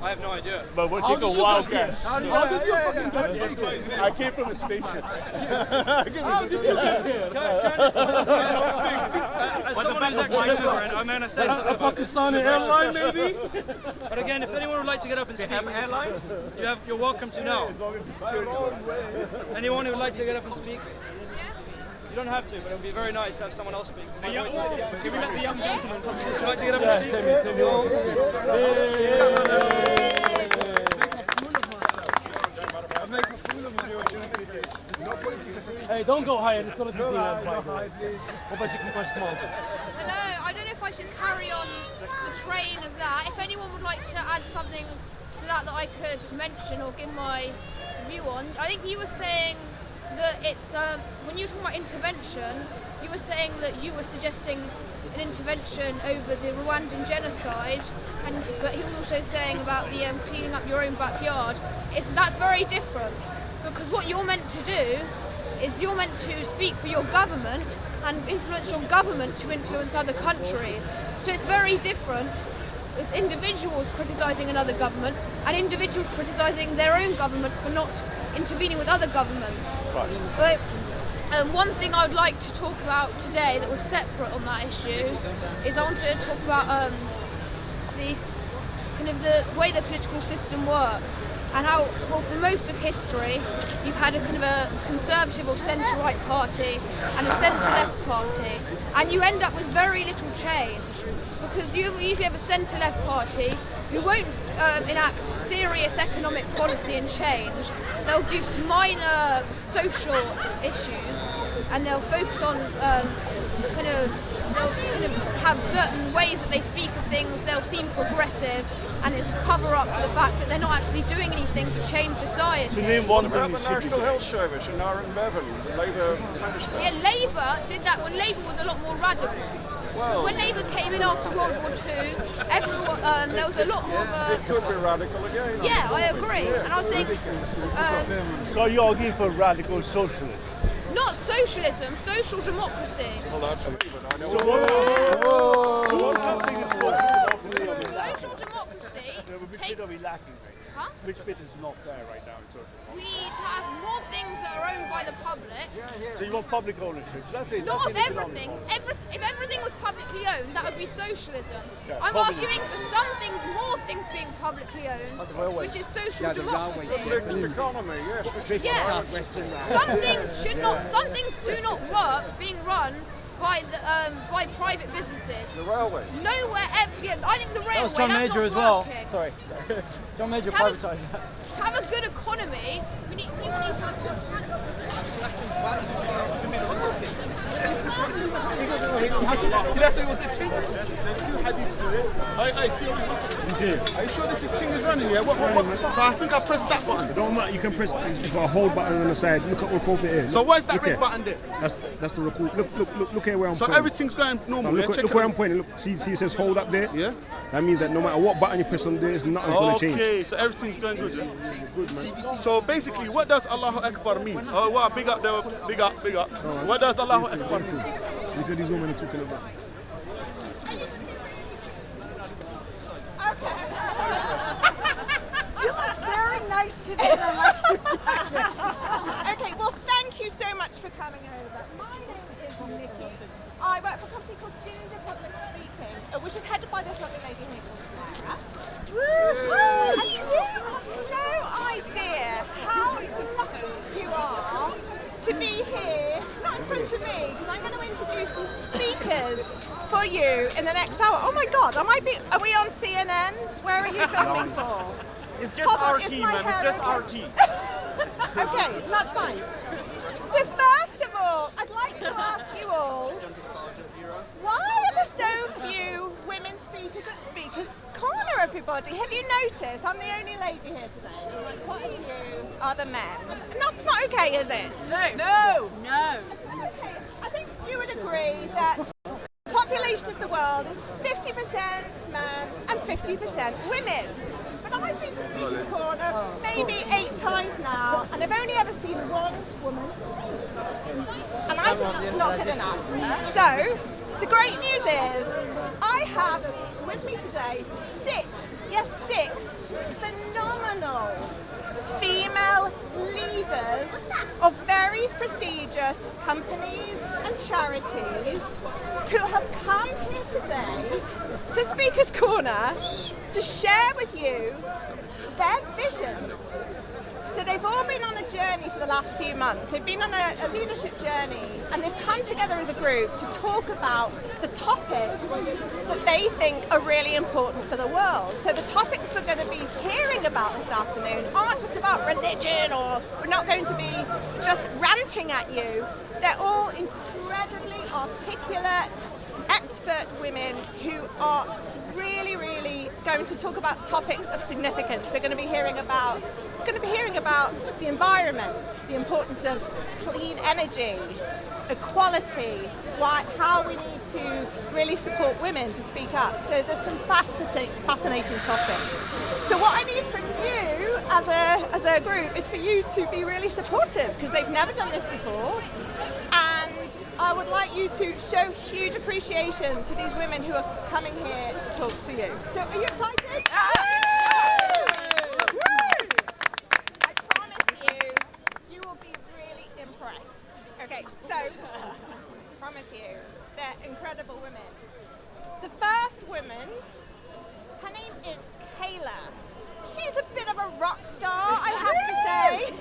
I have no idea. But we'll take a wild guess. How did you fucking get here? I came from a spaceship. How did you get here? As someone who's actually immigrant, I'm going to say something A Pakistani airline, maybe? But again, if anyone would like to get up and speak, airlines? You're welcome to now. Anyone who would like to get up and speak? You don't have to, but it would be very nice to have someone else speak. Can we let the young gentleman come in? Would you like to get up and speak? Hey, don't go higher, it's not a Disneyland, by the way. What about you can push them on? Hello, I don't know if I should carry on the train of that. If anyone would like to add something to that I could mention or give my view on, I think you were saying that it's, when you were talking about intervention, you were saying that you were suggesting an intervention over the Rwandan genocide, but he was also saying about the cleaning up your own backyard. That's very different, because what you're meant to do is you're meant to speak for your government and influence your government to influence other countries. So it's very different. There's individuals criticising another government and individuals criticising their own government for not intervening with other governments. Right. But one thing I would like to talk about today that was separate on that issue is I want to talk about this kind of the way the political system works and how, well, for most of history, you've had a kind of a conservative or centre-right party and a centre-left party, and you end up with very little change because you usually have a centre-left party who won't enact serious economic policy and change. They'll do some minor social issues, and they'll focus on they'll kind of have certain ways that they speak of things. They'll seem progressive, and it's a cover-up for the fact that they're not actually doing anything to change society. To name one thing, the National Health Service in Aaron Bevan, the Labour minister. Yeah, Labour did that when Labour was a lot more radical. Well, when Labour came in after World War II, everyone, there was a lot more of a... It could be radical again. Yeah, I agree. And I was saying... so you're arguing for radical socialism? Not socialism, social democracy. Well, absolutely. Social democracy. Which bit are we lacking? Huh? Which bit is not there right now in social democracy? We need to have more things that are owned by the public. So you want public ownership? So that's it. Not of that's everything. If everything was publicly owned, that would be socialism. Yeah, I'm probably. arguing for some things, more things being publicly owned, which is social democracy. Mixed economy, yes. Yeah. Some things should not. Some things do not work being run by private businesses. The railway. Nowhere ever. Yeah, I think the railway. That was John that's Major not as well. working. Sorry. John Major Have a- privatised that. To have a good economy, people need to have good That's what it was the thing. There's two hadiths to it. I see what you see. Are you sure this thing is running? Yeah. What? I think I pressed that button. It don't matter. You can press. You've got a hold button on the side. Look at what Prophet is. So where's that Look red here. button there? That's the record. Look here where I'm So pointing. everything's going normal. Look, yeah? look where I'm pointing. Look, see, it says hold up there. Yeah. That means that no matter what button you press on there, nothing's going to change. Okay, so everything's going good. Yeah? Good, man. So basically, what does Allahu Akbar mean? Oh, wow, big up there, big up. What does Allahu Akbar mean? These are these women are talking about. You look very nice today. Okay, well, thank you so much for coming over. My name is Nikki. I work for a company called Ginger Public Speaking, which is headed by this lovely lady here called Sarah. And you have no idea how lucky you are to be here, not in front of me, because I'm going to introduce some speakers for you in the next hour. Oh my God, are we on CNN? Where are you filming for? It's just Hold on, RT, is my man. It's hair just okay? RT. Okay, that's fine. So first of all, I'd like to ask you all, why are there so few women speakers at Speakers Corner, everybody? Have you noticed? I'm the only lady here today. Quite a few are the men. And that's not okay, is it? No. Okay, I think you would agree that the population of the world is 50% men and 50% women. But I've been to Speakers Corner maybe 8 times now, and I've only ever seen one woman speak. And I think that's not good enough. So, the great news is, I have with me today 6 phenomenal female leaders of very prestigious companies and charities who have come here today to Speakers Corner to share with you their vision. So they've all been on a journey for the last few months. They've been on a leadership journey, and they've come together as a group to talk about the topics that they think are really important for the world. So the topics we're going to be hearing about this afternoon aren't just about religion, or we're not going to be just ranting at you. They're all incredibly articulate, expert women who are really, really going to talk about topics of significance. We're going to be hearing about the environment, the importance of clean energy, equality, how we need to really support women to speak up. So there's some fascinating topics. So what I need from you as a group is for you to be really supportive, because they've never done this before. And I would like you to show huge appreciation to these women who are coming here to talk to you. So are you excited? I promise you will be really impressed. Okay, so promise you, they're incredible women. The first woman, her name is Kayla. She's a bit of a rock star, I have to say.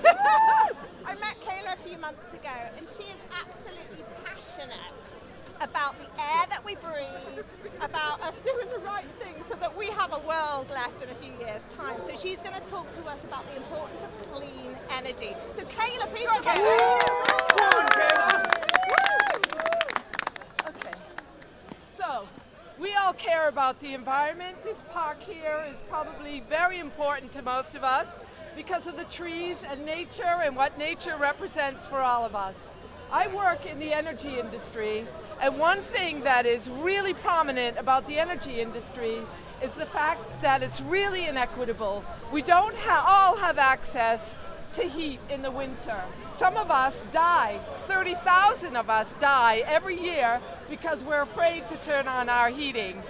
I met Kayla a few months ago, and she is absolutely passionate about the air that we breathe, about us doing the right thing so that we have a world left in a few years' time. So she's going to talk to us about the importance of clean energy. So Kayla, please come Okay. So, we all care about the environment. This park here is probably very important to most of us because of the trees and nature and what nature represents for all of us. I work in the energy industry, and one thing that is really prominent about the energy industry is the fact that it's really inequitable. We don't all have access to heat in the winter. Some of us die, 30,000 of us die every year because we're afraid to turn on our heating.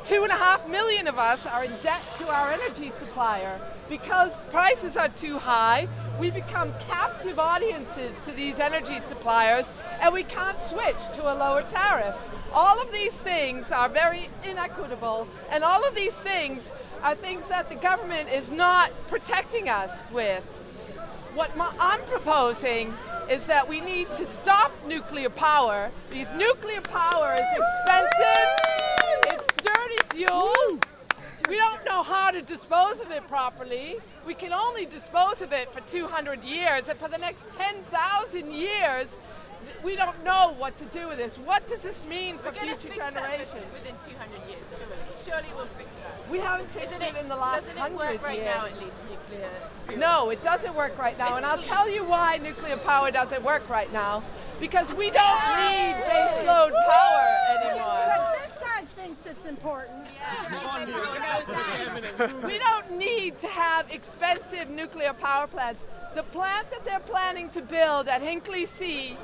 2.5 million of us are in debt to our energy supplier. Because prices are too high, we become captive audiences to these energy suppliers and we can't switch to a lower tariff. All of these things are very inequitable, and all of these things are things that the government is not protecting us with. What I'm proposing is that we need to stop nuclear power, because nuclear power is expensive, it's dirty fuel, we don't know how to dispose of it properly. We can only dispose of it for 200 years, and for the next 10,000 years, we don't know what to do with this. What does this mean for future generations? Within 200 years, surely we'll fix that. We haven't fixed it in the last 100 years. Doesn't it work right now, at least, nuclear fuel? No, it doesn't work right now, and I'll tell you why nuclear power doesn't work right now. Because we don't need baseload power anymore. But this guy thinks it's important. We don't need to have expensive nuclear power plants. The plant that they're planning to build at Hinkley C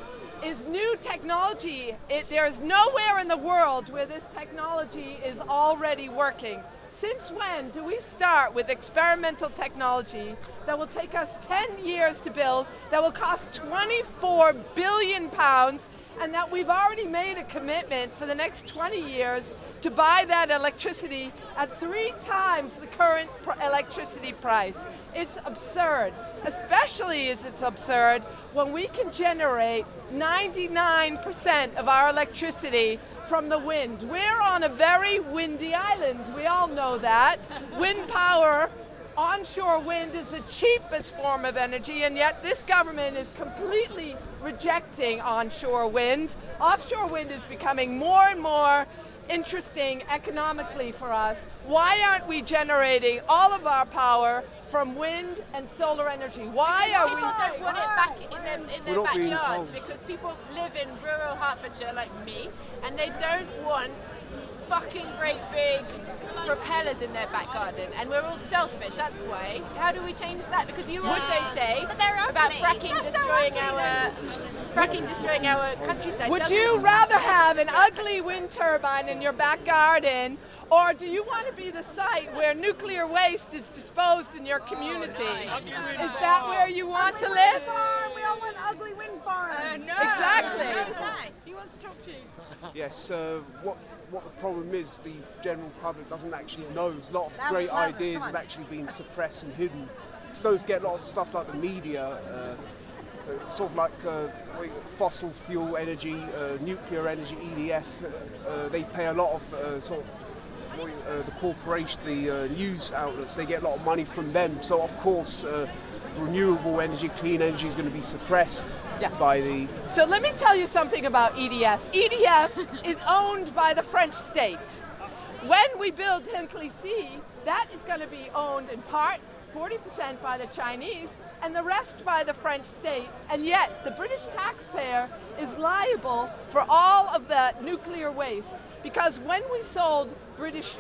is new technology. There's nowhere in the world where this technology is already working. Since when do we start with experimental technology that will take us 10 years to build, that will cost 24 billion pounds, and that we've already made a commitment for the next 20 years to buy that electricity at 3 times the current electricity price? It's absurd. Especially is it's absurd when we can generate 99% of our electricity from the wind. We're on a very windy island. We all know that. Wind power, onshore wind, is the cheapest form of energy, and yet this government is completely rejecting onshore wind. Offshore wind is becoming more and more interesting economically for us. Why aren't we generating all of our power from wind and solar energy? Why are we? People don't want it back in their backyards, because people live in rural Hertfordshire like me, and they don't want fucking great big propellers in their back garden, and we're all selfish, that's why. How do we change that? Because you also say about fracking destroying our countryside. Would you rather have an ugly wind turbine in your back garden, or do you want to be the site where nuclear waste is disposed in your community? Is that where you want to live? We all want ugly wind farms. No. Exactly. He wants to talk to you. Yes, what the problem is, the general public doesn't actually know. A lot of great ideas have actually been suppressed and hidden. So you get a lot of stuff like the media, sort of like fossil fuel energy, nuclear energy, EDF. They pay a lot of the corporation, the news outlets. They get a lot of money from them. So of course, renewable energy, clean energy is going to be suppressed by the... So let me tell you something about EDF. EDF is owned by the French state. When we build Hinkley C, that is going to be owned in part, 40% by the Chinese, and the rest by the French state. And yet, the British taxpayer is liable for all of the nuclear waste. Because when we sold British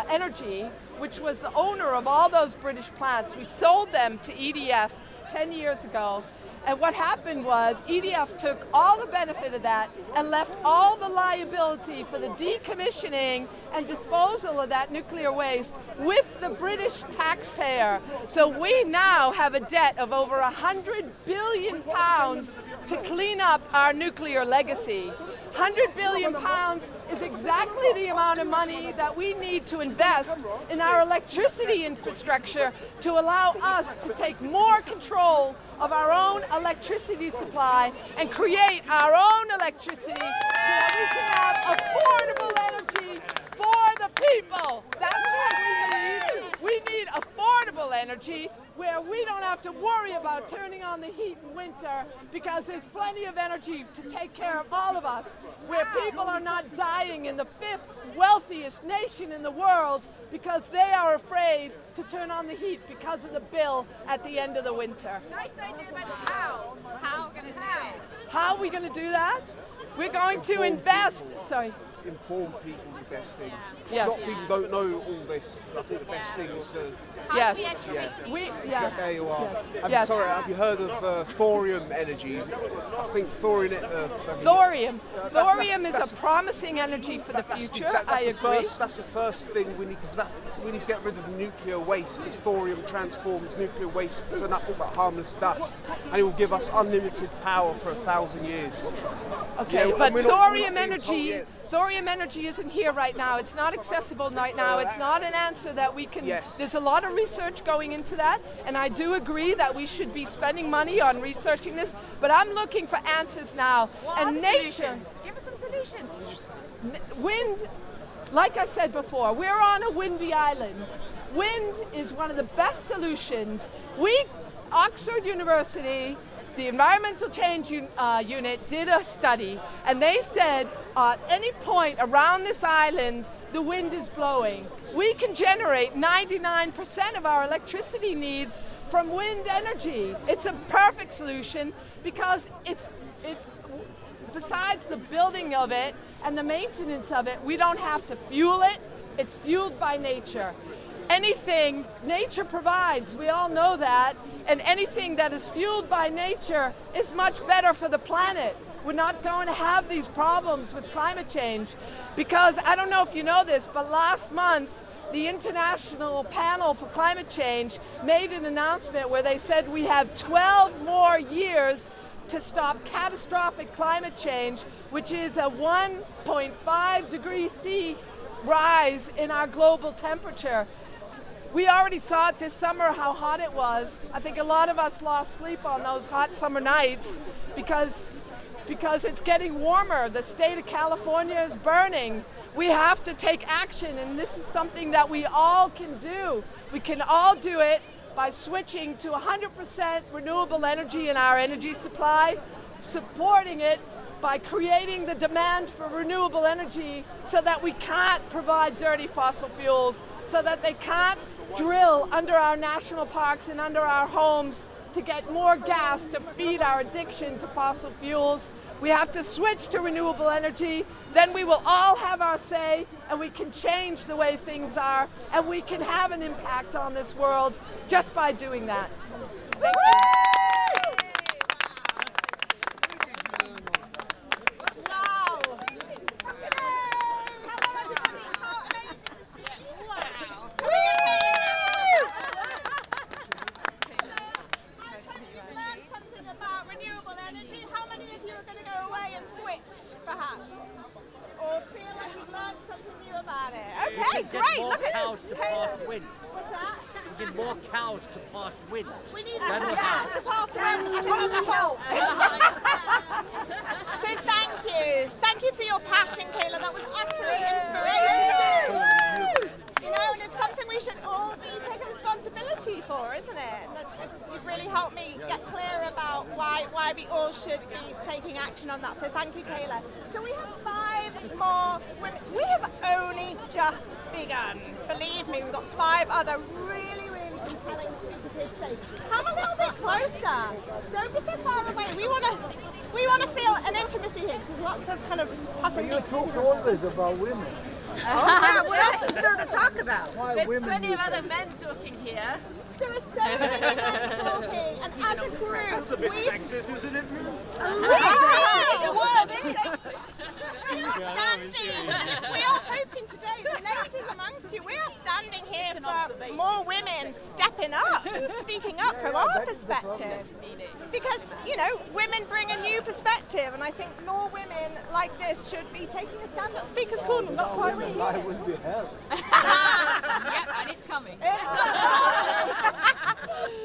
Energy, which was the owner of all those British plants, we sold them to EDF 10 years ago. And what happened was EDF took all the benefit of that and left all the liability for the decommissioning and disposal of that nuclear waste with the British taxpayer. So we now have a debt of over 100 billion pounds to clean up our nuclear legacy. 100 billion pounds is exactly the amount of money that we need to invest in our electricity infrastructure to allow us to take more control of our own electricity supply and create our own electricity so that we can have affordable energy for the people. That's what we need. We need affordable energy where we don't have to worry about turning on the heat in winter, because there's plenty of energy to take care of all of us, where people are not dying in the 5th wealthiest nation in the world because they are afraid to turn on the heat because of the bill at the end of the winter. Nice idea, but how? How are we going to do it? How are we going to do that? We're going to invest. Sorry. inform people the best thing. Yes. A lot of people don't know all this. I think the best thing is to... Yes. Yeah. Yeah. I'm sorry, have you heard of thorium energy? I think thorium... Thorium. Thorium is a promising energy for the future. I agree. That's the first thing we need, because we need to get rid of the nuclear waste. This thorium transforms nuclear waste to nothing but harmless dust, and it will give us unlimited power for 1,000 years. Okay, but thorium energy. Thorium energy isn't here right now. It's not accessible right now. It's not an answer that we can... Yes. There's a lot of research going into that, and I do agree that we should be spending money on researching this, but I'm looking for answers now. And nature... Give us some solutions. Wind, like I said before, we're on a windy island. Wind is one of the best solutions. Oxford University, the Environmental Change Unit did a study, and they said at any point around this island, the wind is blowing. We can generate 99% of our electricity needs from wind energy. It's a perfect solution because besides the building of it and the maintenance of it, we don't have to fuel it. It's fueled by nature. Anything nature provides, we all know that, and anything that is fueled by nature is much better for the planet. We're not going to have these problems with climate change because, I don't know if you know this, but last month the International Panel for Climate Change made an announcement where they said we have 12 more years to stop catastrophic climate change, which is a 1.5 degree C rise in our global temperature. We already saw it this summer how hot it was. I think a lot of us lost sleep on those hot summer nights because it's getting warmer. The state of California is burning. We have to take action, and this is something that we all can do. We can all do it by switching to 100% renewable energy in our energy supply, supporting it by creating the demand for renewable energy so that we can't provide dirty fossil fuels, so that they can't drill under our national parks and under our homes to get more gas to feed our addiction to fossil fuels. We have to switch to renewable energy, then we will all have our say and we can change the way things are and we can have an impact on this world just by doing that. Thank you. Okay, great. More Look at cows to pass wind. What's that? We need more cows to pass wind. We need That'll more help. cows to pass wind as a whole. So thank you. Thank you for your passion, Kayla. That was utterly inspirational. You know, and it's something we should all be taking responsibility for, isn't it? And you've really helped me get clear about why we all should be taking action on that. So thank you, Kayla. So we have 5 more women. We have only just begun. Believe me, we've got 5 other really compelling speakers here today. Come a little bit closer. Don't be so far away. We want to feel an intimacy here because there's lots of kind of passing. You talk always about women. Yeah, what else is there to talk about? There's plenty of other men talking here. There are so many men talking, and as a group, That's a bit sexist, isn't it? the world is sexist. We are standing. We are hoping today, the ladies amongst you, we are standing here for more women stepping up and speaking up from our perspective. Because, you know, women bring a new perspective, and I think more women like this should be taking a stand at Speakers Corner. That's why we're here. I would be hell. Yep, and it's coming.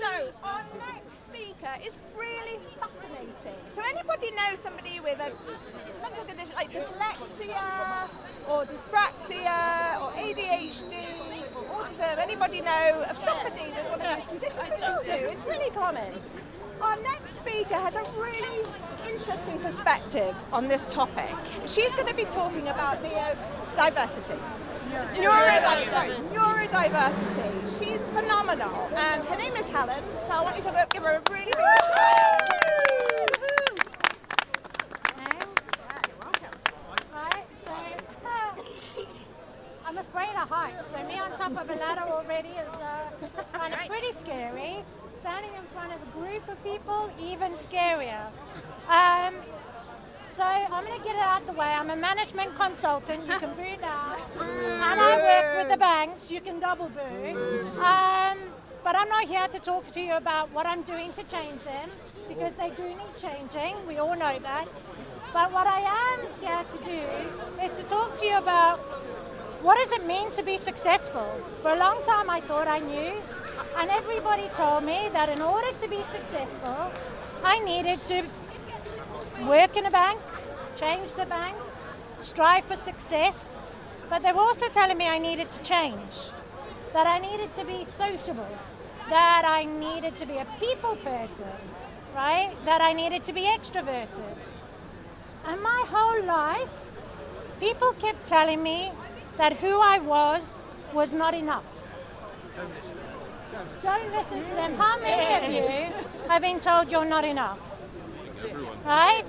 So, our next speaker is really fascinating. So, anybody know somebody with a mental condition like dyslexia, or dyspraxia, or ADHD, or autism? Anybody know of somebody with one of these conditions? We all do. It's really common. Our next speaker has a really interesting perspective on this topic. She's going to be talking about neurodiversity. Neurodiversity. She's phenomenal, and her name is Helen. So I want you to give her a really big applause. You're welcome. Right. So Right, so me on top of a ladder already is kind of pretty scary. Standing in front of a group of people, even scarier. So I'm going to get it out of the way. I'm a management consultant. You can boo now. And I work with the banks. You can double boo. But I'm not here to talk to you about what I'm doing to change them, because they do need changing. We all know that. But what I am here to do is to talk to you about what does it mean to be successful. For a long time I thought I knew, and everybody told me that in order to be successful, I needed to work in a bank, change the banks, strive for success. But they were also telling me I needed to change, that I needed to be sociable, that I needed to be a people person, right? That I needed to be extroverted. And my whole life, people kept telling me that who I was not enough. Don't listen to them. How many of you have been told you're not enough? Everyone. Right?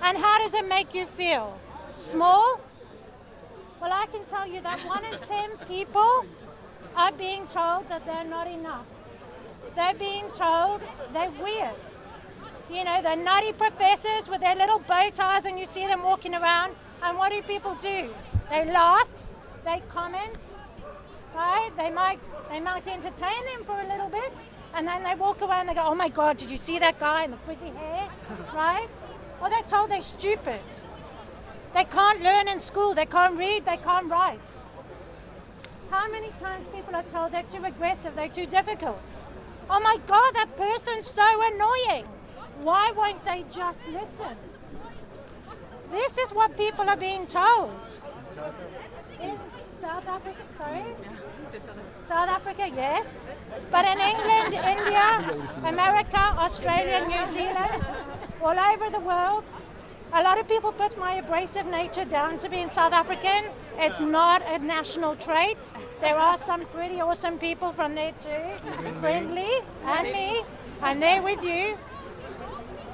And how does it make you feel? Small? Well, I can tell you that 1 in 10 people are being told that they're not enough. They're being told they're weird. You know, the nutty professors with their little bow ties, and you see them walking around, and what do people do? They laugh, they comment, right? They might entertain them for a little bit, and then they walk away and they go, oh my God, did you see that guy in the frizzy hair, right? Or they're told they're stupid. They can't learn in school, they can't read, they can't write. How many times people are told they're too aggressive, they're too difficult? Oh my God, that person's so annoying. Why won't they just listen? This is what people are being told. In South Africa, sorry? South Africa, yes. But in England, India, America, Australia, New Zealand, all over the world, a lot of people put my abrasive nature down to being South African. It's not a national trait. There are some pretty awesome people from there too, friendly, and me. I'm there with you.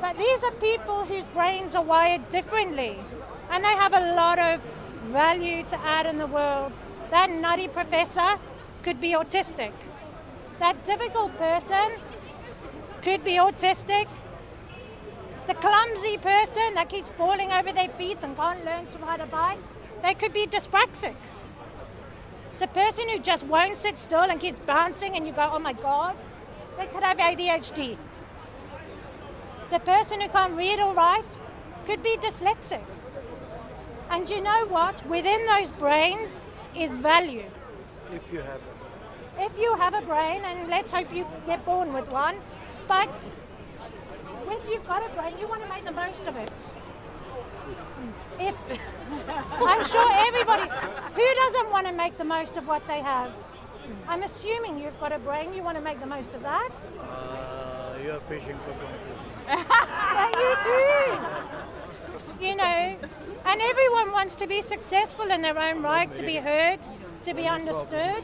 But these are people whose brains are wired differently, and they have a lot of value to add in the world. That nutty professor could be autistic. That difficult person could be autistic. The clumsy person that keeps falling over their feet and can't learn to ride a bike, they could be dyspraxic. The person who just won't sit still and keeps bouncing and you go, oh my God, they could have ADHD. The person who can't read or write could be dyslexic. And you know what? Within those brains is value. If you have it. If you have a brain, and let's hope you get born with one, but if you've got a brain, you want to make the most of it. I'm sure everybody, who doesn't want to make the most of what they have? I'm assuming you've got a brain, you want to make the most of that? You're fishing for conclusion. Yeah, you do. You know, and everyone wants to be successful in their own right, to be heard, to be understood.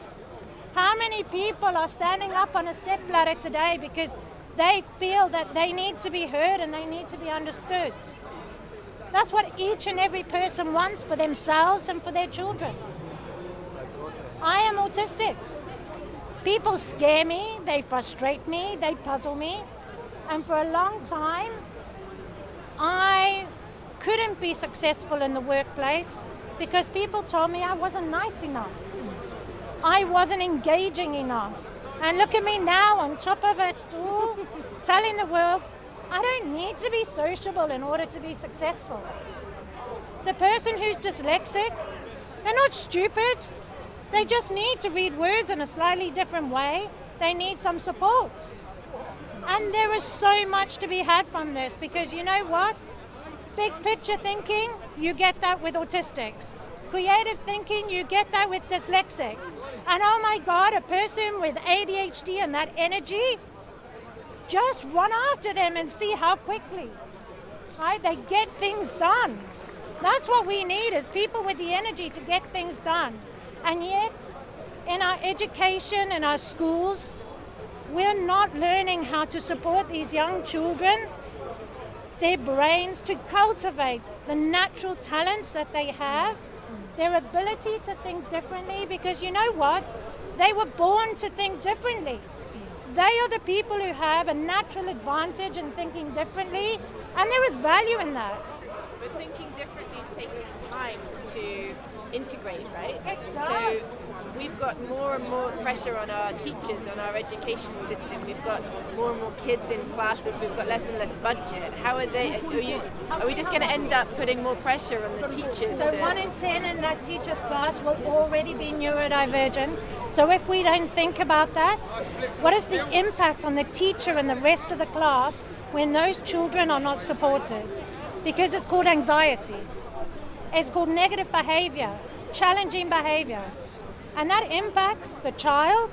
How many people are standing up on a stepladder today because they feel that they need to be heard and they need to be understood? That's what each and every person wants for themselves and for their children. I am autistic. People scare me, they frustrate me, they puzzle me. And for a long time, I couldn't be successful in the workplace because people told me I wasn't nice enough. I wasn't engaging enough. And look at me now on top of a stool telling the world, I don't need to be sociable in order to be successful. The person who's dyslexic, they're not stupid. They just need to read words in a slightly different way. They need some support. And there is so much to be had from this because you know what? Big picture thinking, you get that with autistics. Creative thinking, you get that with dyslexics. And oh my God, a person with ADHD and that energy, just run after them and see how quickly, right, they get things done. That's what we need, is people with the energy to get things done. And yet, in our education, in our schools, we're not learning how to support these young children, their brains, to cultivate the natural talents that they have their ability to think differently, because you know what? They were born to think differently. They are the people who have a natural advantage in thinking differently, and there is value in that. But thinking differently takes time to integrate, right? It does. So we've got more and more pressure on our teachers, on our education system. We've got more and more kids in classes. We've got less and less budget. How are they? Are we just going to end up putting more pressure on the teachers? So 1 in 10 in that teacher's class will already be neurodivergent. So if we don't think about that, what is the impact on the teacher and the rest of the class when those children are not supported? Because it's called anxiety. It's called negative behavior, challenging behavior. And that impacts the child,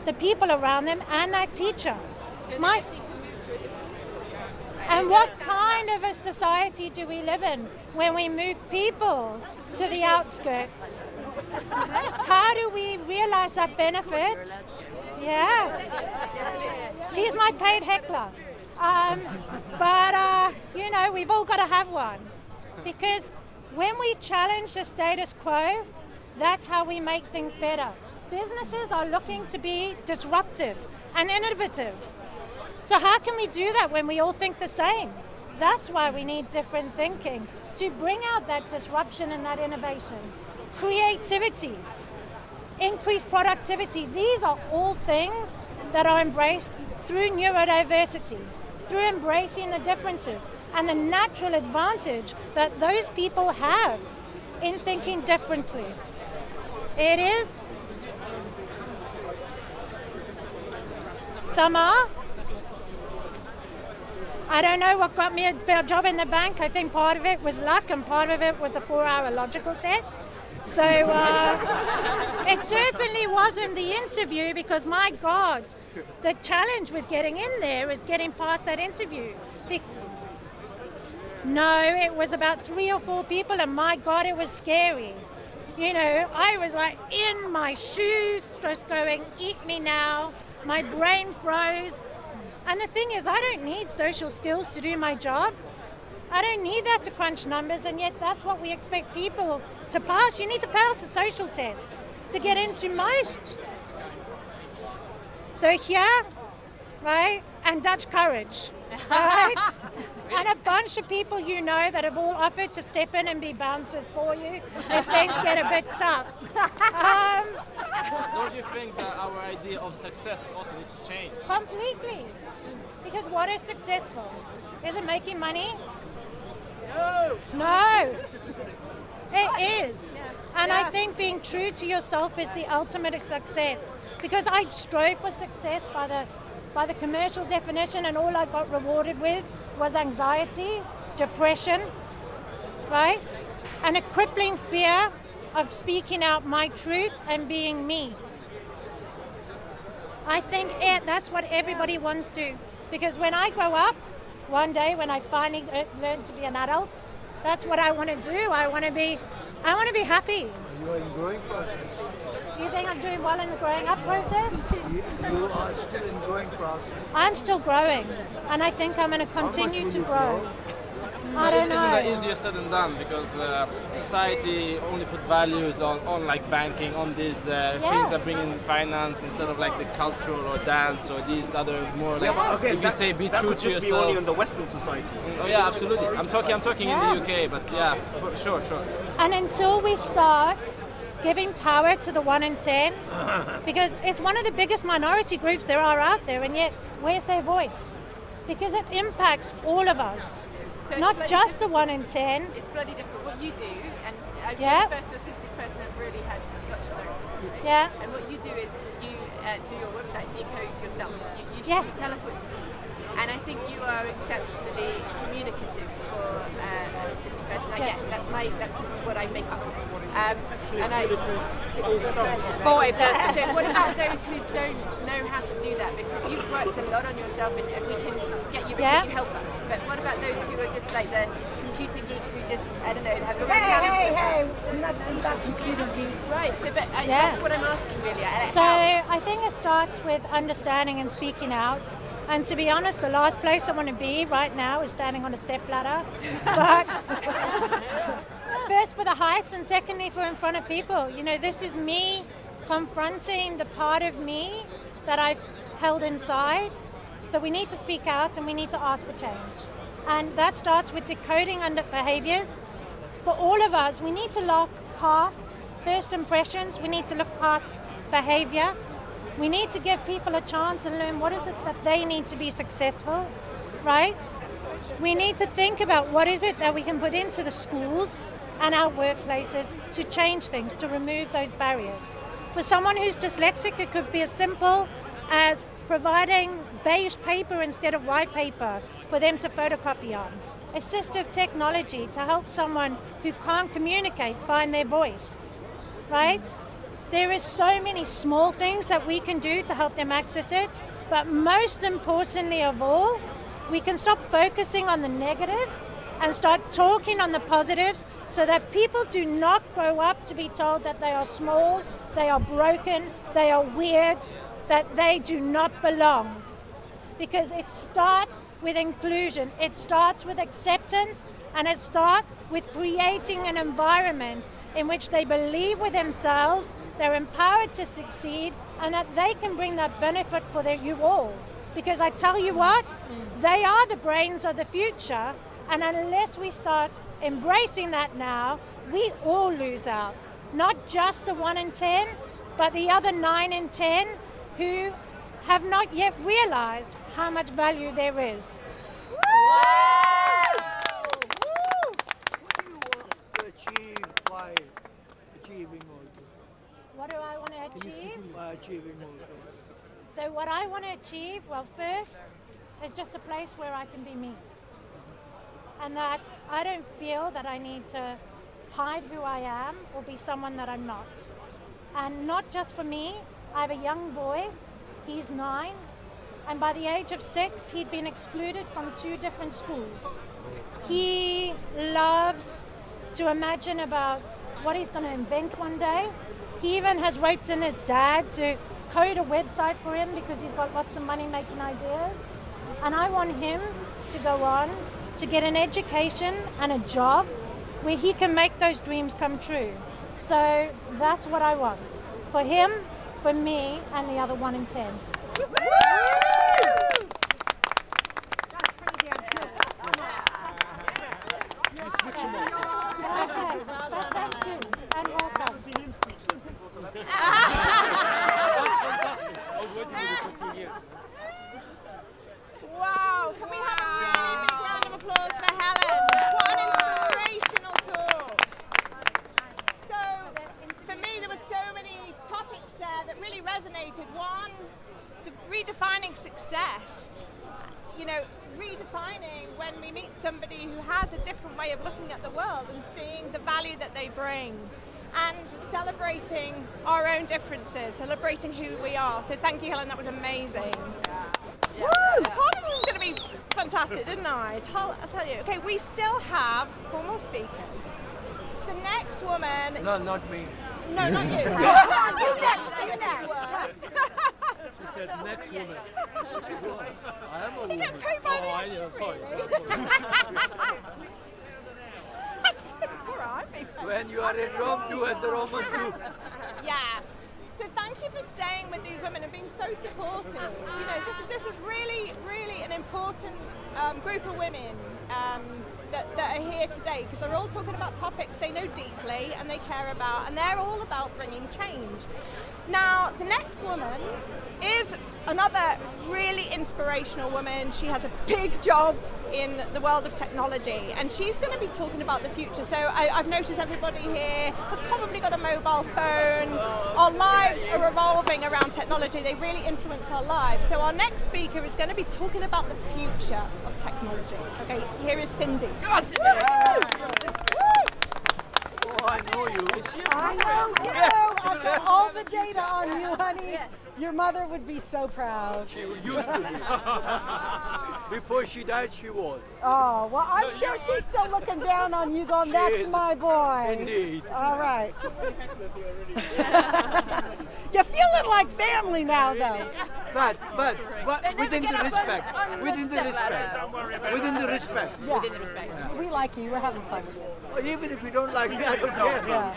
the people around them, and that teacher. And what kind of a society do we live in when we move people to the outskirts? How do we realize that benefit? Yeah. She's my paid heckler. But you know, we've all got to have one. Because when we challenge the status quo, that's how we make things better. Businesses are looking to be disruptive and innovative. So how can we do that when we all think the same? That's why we need different thinking, to bring out that disruption and that innovation. Creativity, increased productivity. These are all things that are embraced through neurodiversity, through embracing the differences and the natural advantage that those people have in thinking differently. It is. Some are. I don't know what got me a job in the bank. I think part of it was luck and part of it was a 4-hour logical test. So it certainly wasn't the interview, because my God, the challenge with getting in there is getting past that interview. No, it was about 3 or 4 people, and my God, it was scary. You know, I was like in my shoes, just going, eat me now. My brain froze. And the thing is, I don't need social skills to do my job. I don't need that to crunch numbers, and yet that's what we expect people to pass. You need to pass a social test to get into most. So here, right, and Dutch courage, right? And a bunch of people you know that have all offered to step in and be bouncers for you if things get a bit tough. Don't you think that our idea of success also needs to change? Completely. Because what is successful? Is it making money? No. It is. And I think being true to yourself is the ultimate success. Because I strove for success by the commercial definition, and all I got rewarded with was anxiety, depression, right? And a crippling fear of speaking out my truth and being me. I think that's what everybody wants to. Because when I grow up, one day when I finally learn to be an adult, that's what I want to do. I want to be happy. You are in growing process. You think I'm doing well in the growing up process? You are still in growing process. I'm still growing, and I think I'm going to continue to grow. I don't know. Isn't that easier said than done? Because society only put values on like banking, on these things that bring in finance, instead of like the cultural or dance or these other more like, if you say be true to yourself. That could just be only in the Western society. Oh yeah, absolutely. I'm talking in the UK, but yeah, sure. And until we start giving power to the 1 in 10, because it's one of the biggest minority groups there are out there, and yet where's their voice? Because it impacts all of us. So not just the 1 in 10. It's bloody difficult. What you do, and as Yeah. you're the first autistic person I've really had much of right? Yeah. And what you do is you, to your website, decode yourself. You Yeah. tell us what to do. And I think you are exceptionally communicative for an autistic person. I guess that's what I make up. And I for a person. So what about those who don't know how to do that? Because you've worked a lot on yourself, and we can get you because you help us. But what about those who are just like the computer geeks who just, I don't know, have a talent? Hey, I'm not about computer geek. Right, so but that's what I'm asking really. So I think it starts with understanding and speaking out. And to be honest, the last place I want to be right now is standing on a stepladder. But first for the heights and secondly for in front of people. You know, this is me confronting the part of me that I've held inside. So we need to speak out and we need to ask for change. And that starts with decoding under behaviors. For all of us, we need to look past first impressions. We need to look past behavior. We need to give people a chance and learn what is it that they need to be successful, right? We need to think about what is it that we can put into the schools and our workplaces to change things, to remove those barriers. For someone who's dyslexic, it could be as simple as providing beige paper instead of white paper for them to photocopy on. Assistive technology to help someone who can't communicate find their voice, right? There is so many small things that we can do to help them access it, but most importantly of all, we can stop focusing on the negatives and start talking on the positives so that people do not grow up to be told that they are small, they are broken, they are weird, that they do not belong. Because it starts with inclusion, it starts with acceptance, and it starts with creating an environment in which they believe with themselves, they're empowered to succeed, and that they can bring that benefit for you all. Because I tell you what, they are the brains of the future, and unless we start embracing that now, we all lose out. Not just the 1 in 10, but the other 9 in 10 who have not yet realized how much value there is. To achieve by achieving all this? What do I want to achieve? By achieving all this. So what I want to achieve, well, first, is just a place where I can be me. And that I don't feel that I need to hide who I am or be someone that I'm not. And not just for me, I have a young boy, he's 9, and by the age of 6, he'd been excluded from 2 different schools. He loves to imagine about what he's going to invent one day. He even has roped in his dad to code a website for him because he's got lots of money making ideas. And I want him to go on to get an education and a job where he can make those dreams come true. So that's what I want. For him, for me, and the other 1 in 10. Switch him off. Okay, thank you. And welcome. I've seen him speechless before, so that's fantastic. I was working with him for 2 years. Wow, can we have a really big round of applause for Helen? What an inspirational talk. So, for me, there were so many topics there that really resonated. One, redefining success. You know, redefining when we meet somebody who has a different way of looking at the world and seeing the value that they bring. And celebrating our own differences, celebrating who we are. So thank you, Helen, that was amazing. Woo! I told you this was going to be fantastic, didn't I? I'll tell you. Okay, we still have 4 more speakers. The next woman... No, not me. No, not you. You next, you next. She said next woman. I am a It woman. gets paid by the I know, sorry. All right. When you are in Rome, do as the Romans do. Yeah. So thank you for staying with these women and being so supportive. You know, this is really, really an important group of women that are here today because they're all talking about topics they know deeply and they care about, and they're all about bringing change. Now, the next woman is another really inspirational woman. She has a big job in the world of technology, and she's going to be talking about the future. So I've noticed everybody here has probably got a mobile phone. Our lives are revolving around technology. They really influence our lives. So our next speaker is going to be talking about the future of technology. Okay, here is Cindy. Oh, I know you. I know you. I've got all the data on you, honey. Your mother would be so proud. She used to be. Before she died, she was. Oh, well, I'm sure she's still looking down on you going, that's is. my boy. Indeed. All right. You're feeling like family now, though. But within the respect. Within the respect. Within the respect. Yeah. We like you. We're having fun with you. Well, even if you don't like me, I don't care. Yeah.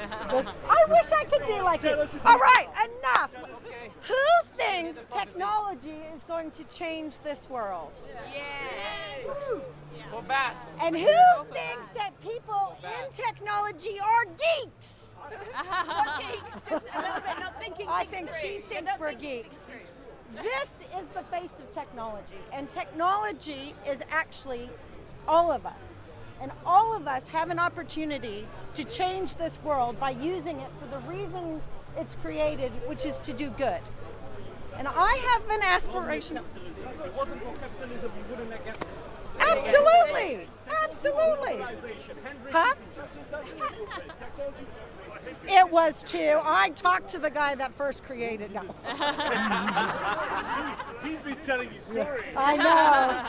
I wish I could be like you. All right, enough. Who thinks technology is going to change this world? Yeah. For bad. And who thinks that people in technology are geeks? Not geeks, just a little bit not thinking. I think she thinks we're geeks. This is the face of technology, and technology is actually all of us. And all of us have an opportunity to change this world by using it for the reasons it's created, which is to do good. And I have an aspiration. If it wasn't for capitalism, we wouldn't get this. Absolutely, absolutely. Huh? It was too. I talked to the guy that first created it. He's been telling you stories. I know.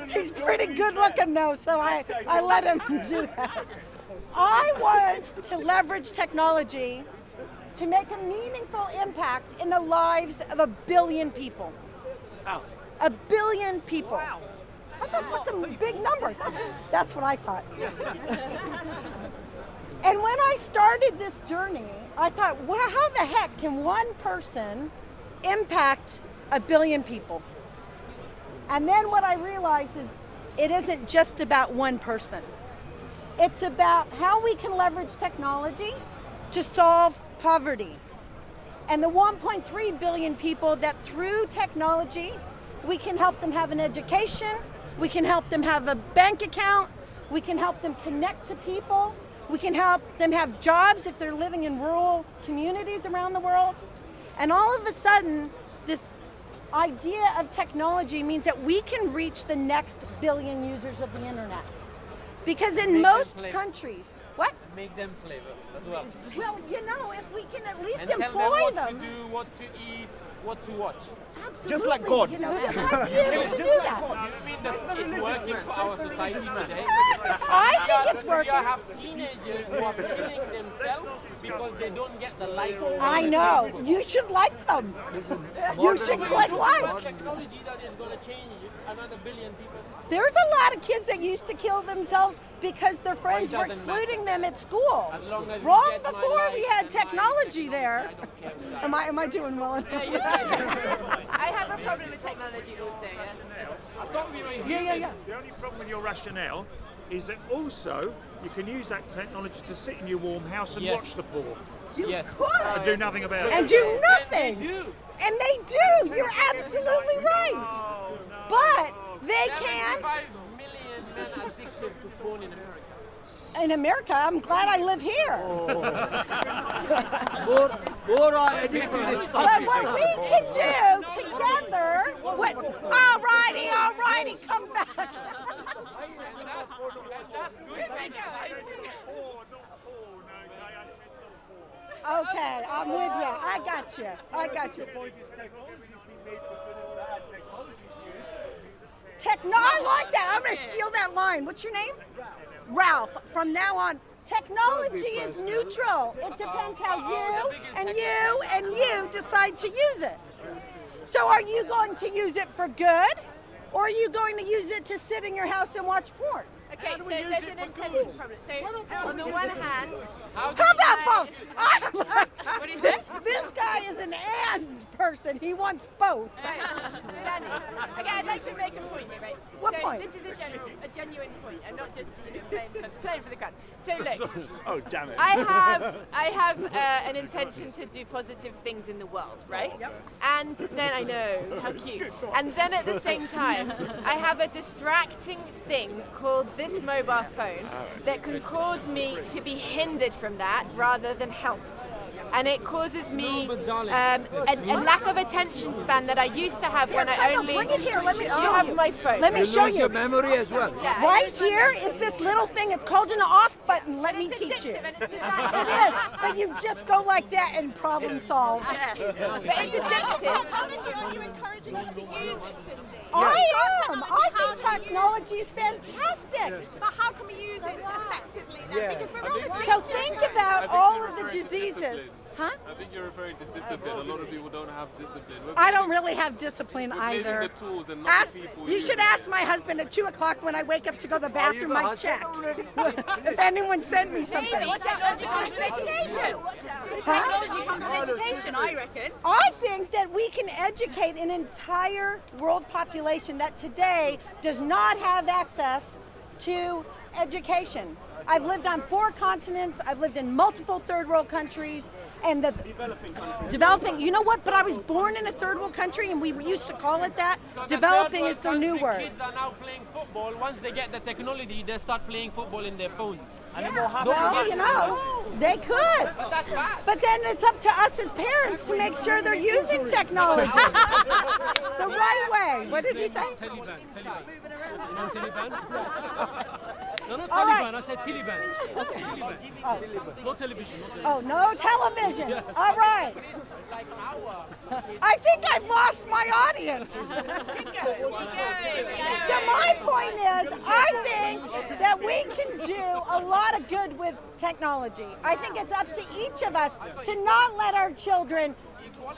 He's pretty good looking though, so I let him do that. I was to leverage technology to make a meaningful impact in the lives of 1 billion people. Wow. 1 billion people. Wow. That's a fucking big number. That's what I thought. And when I started this journey, I thought, well, how the heck can one person impact 1 billion people? And then what I realized is it isn't just about one person. It's about how we can leverage technology to solve poverty. And the 1.3 billion people that through technology, we can help them have an education, we can help them have a bank account, we can help them connect to people, we can help them have jobs if they're living in rural communities around the world. And all of a sudden, this idea of technology means that we can reach the next billion users of the internet. Because in most countries, what? Make them flavor as well. Well, you know, if we can at least and employ tell them. them. What to do, what to eat, what to watch. Absolutely. Just like God. You know, they might be able to do that. You mean that's it's working for our society today? I think it's working. We have teenagers who are killing themselves because they don't get the life. I know. You should like them. You should click like. Technology that is going to change another billion people. There's a lot of kids that used to kill themselves because their friends were excluding them at school. Long before we had technology there. Am I doing well enough? I have a problem with technology also, Yeah. The only problem with your rationale is that also you can use that technology to sit in your warm house and watch the poor. You could. And do nothing about it. And do nothing. And they do. You're absolutely right. But they can. 5 million men addicted to porn in America. In America, I'm glad I live here. More are addicted to this But what we can do together, all righty, come back. Okay, I'm with you. I got you. The point is technology's been made for good and bad. Technology's used. I like that. I'm going to steal that line. What's your name? Ralph. From now on, technology is neutral. It depends how you decide to use it. So are you going to use it for good, or are you going to use it to sit in your house and watch porn? Okay, so there's an intention problem. So on the one hand, how about both? What do you say? This guy is an and person. He wants both. Okay, I'd like to make a point here, right? What point? This is a genuine point, and not just playing for the crowd. So look, oh damn it! I have an intention to do positive things in the world, right? Yep. And then I know how cute. And then at the same time, I have a distracting thing called this mobile phone that can cause me to be hindered from that rather than helped. And it causes me a lack of attention span that I used to have when I only bring it here. Let me show have you. my phone. Let me show you. Your memory as well. Yeah, Right here is this little thing. It's called an off button. Let me teach you. It is, but you just go like that and problem solve. But it's addictive. How are you encouraging us to use it, Cindy? I am. I think diseases. Huh? I think you're referring to discipline. A lot of people don't have discipline. I don't really have discipline we're either. the tools and not the people. You should ask my husband at 2 o'clock when I wake up to go to the bathroom. I check if anyone sent me something. Technology comes with education. Technology comes with education, I reckon. I think that we can educate an entire world population that today does not have access to education. I've lived on 4 continents. I've lived in multiple third world countries. And the developing, you know what? But I was born in a third world country, and we used to call it that. So Developing is the new word. Kids are now playing football. Once they get the technology, they start playing football in their phones. Well, you know, they could. But then it's up to us as parents to make sure they're using technology the right way. What did he say? Taliban. You know Taliban? No, not All Taliban. right. I said Taliban. Okay. Taliban. No television. Oh, no television. All right. I think I've lost my audience. So my point is, I think that we can do a lot of good with technology. I think it's up to each of us to not let our children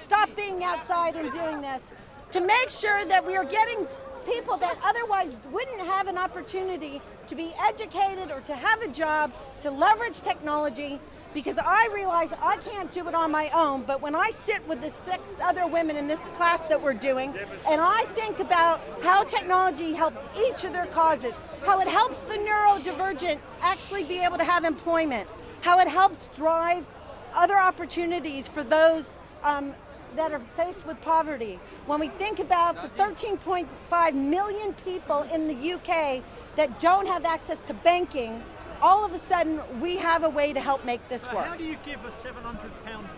stop being outside and doing this, to make sure that we are getting people that otherwise wouldn't have an opportunity to be educated or to have a job, to leverage technology, because I realize I can't do it on my own, but when I sit with the 6 other women in this class that we're doing, and I think about how technology helps each of their causes, how it helps the neurodivergent actually be able to have employment, how it helps drive other opportunities for those that are faced with poverty. When we think about the 13.5 million people in the UK that don't have access to banking, all of a sudden we have a way to help make this work. How do you give a £700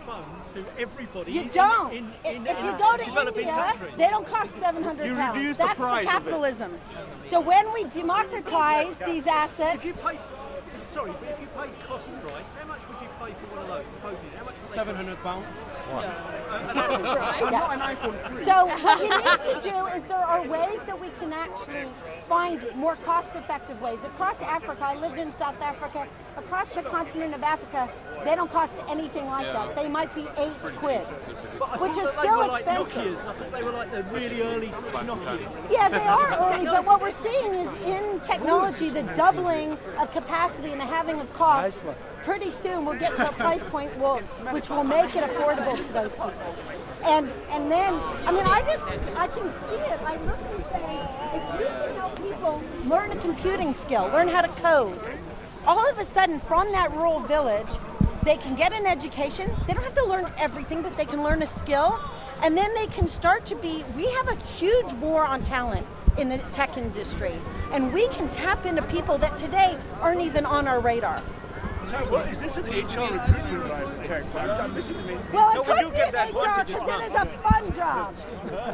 fund to everybody? You don't. If you go to developing India, country? they don't cost £700. You reduce the That's price the of it. capitalism. So when we democratize these assets, If you pay cost price, how much would you pay for one of those? Supposedly, how much? £700. Not an iPhone 3. So what you need to do is there are ways that we can actually find more cost-effective ways. Across Africa, I lived in South Africa, across the continent of Africa, they don't cost anything like that. They might be £8, which is still expensive. I thought they were like the really early sort of Nokias. Yeah, they are early, but what we're seeing is in technology, the doubling of capacity and the halving of cost. Pretty soon we'll get to a price point which will make it affordable to those people. And then, I mean, I can see it. I look and say, if we can help people learn a computing skill, learn how to code, all of a sudden from that rural village, they can get an education. They don't have to learn everything, but they can learn a skill. And then they can start to be, we have a huge war on talent in the tech industry. And we can tap into people that today aren't even on our radar. So what is this an HR recruitment drive for tech? I'm missing the main. Well, So it when could you be get that HR budget because as then well. it's a fun job.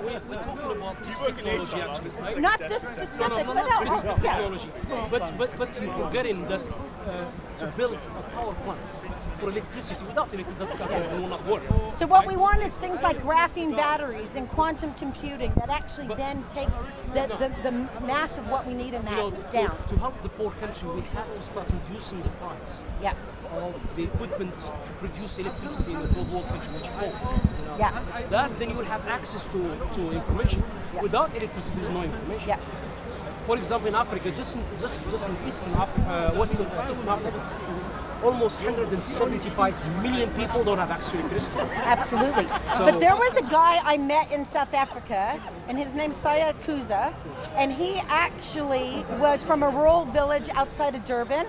We're talking about this technology actually, right? Not this specific, No, but not no, specific yeah. technology. But you're forgetting that to build a power plant for electricity without electricity will not work. So what we want is things like graphene batteries and quantum computing that actually then take the mass of what we need in that down. To help the poor country, we have to start reducing the price Yes. of the equipment to produce electricity in the third world country, which is poor. Yeah. Thus, then you will have access to information. Without electricity, there's no information. Yeah. For example, in Africa, just in Eastern Africa, Eastern Africa, almost 175 million people don't have access to electricity. Absolutely. But there was a guy I met in South Africa, and his name's Saya Kuza, and he actually was from a rural village outside of Durban.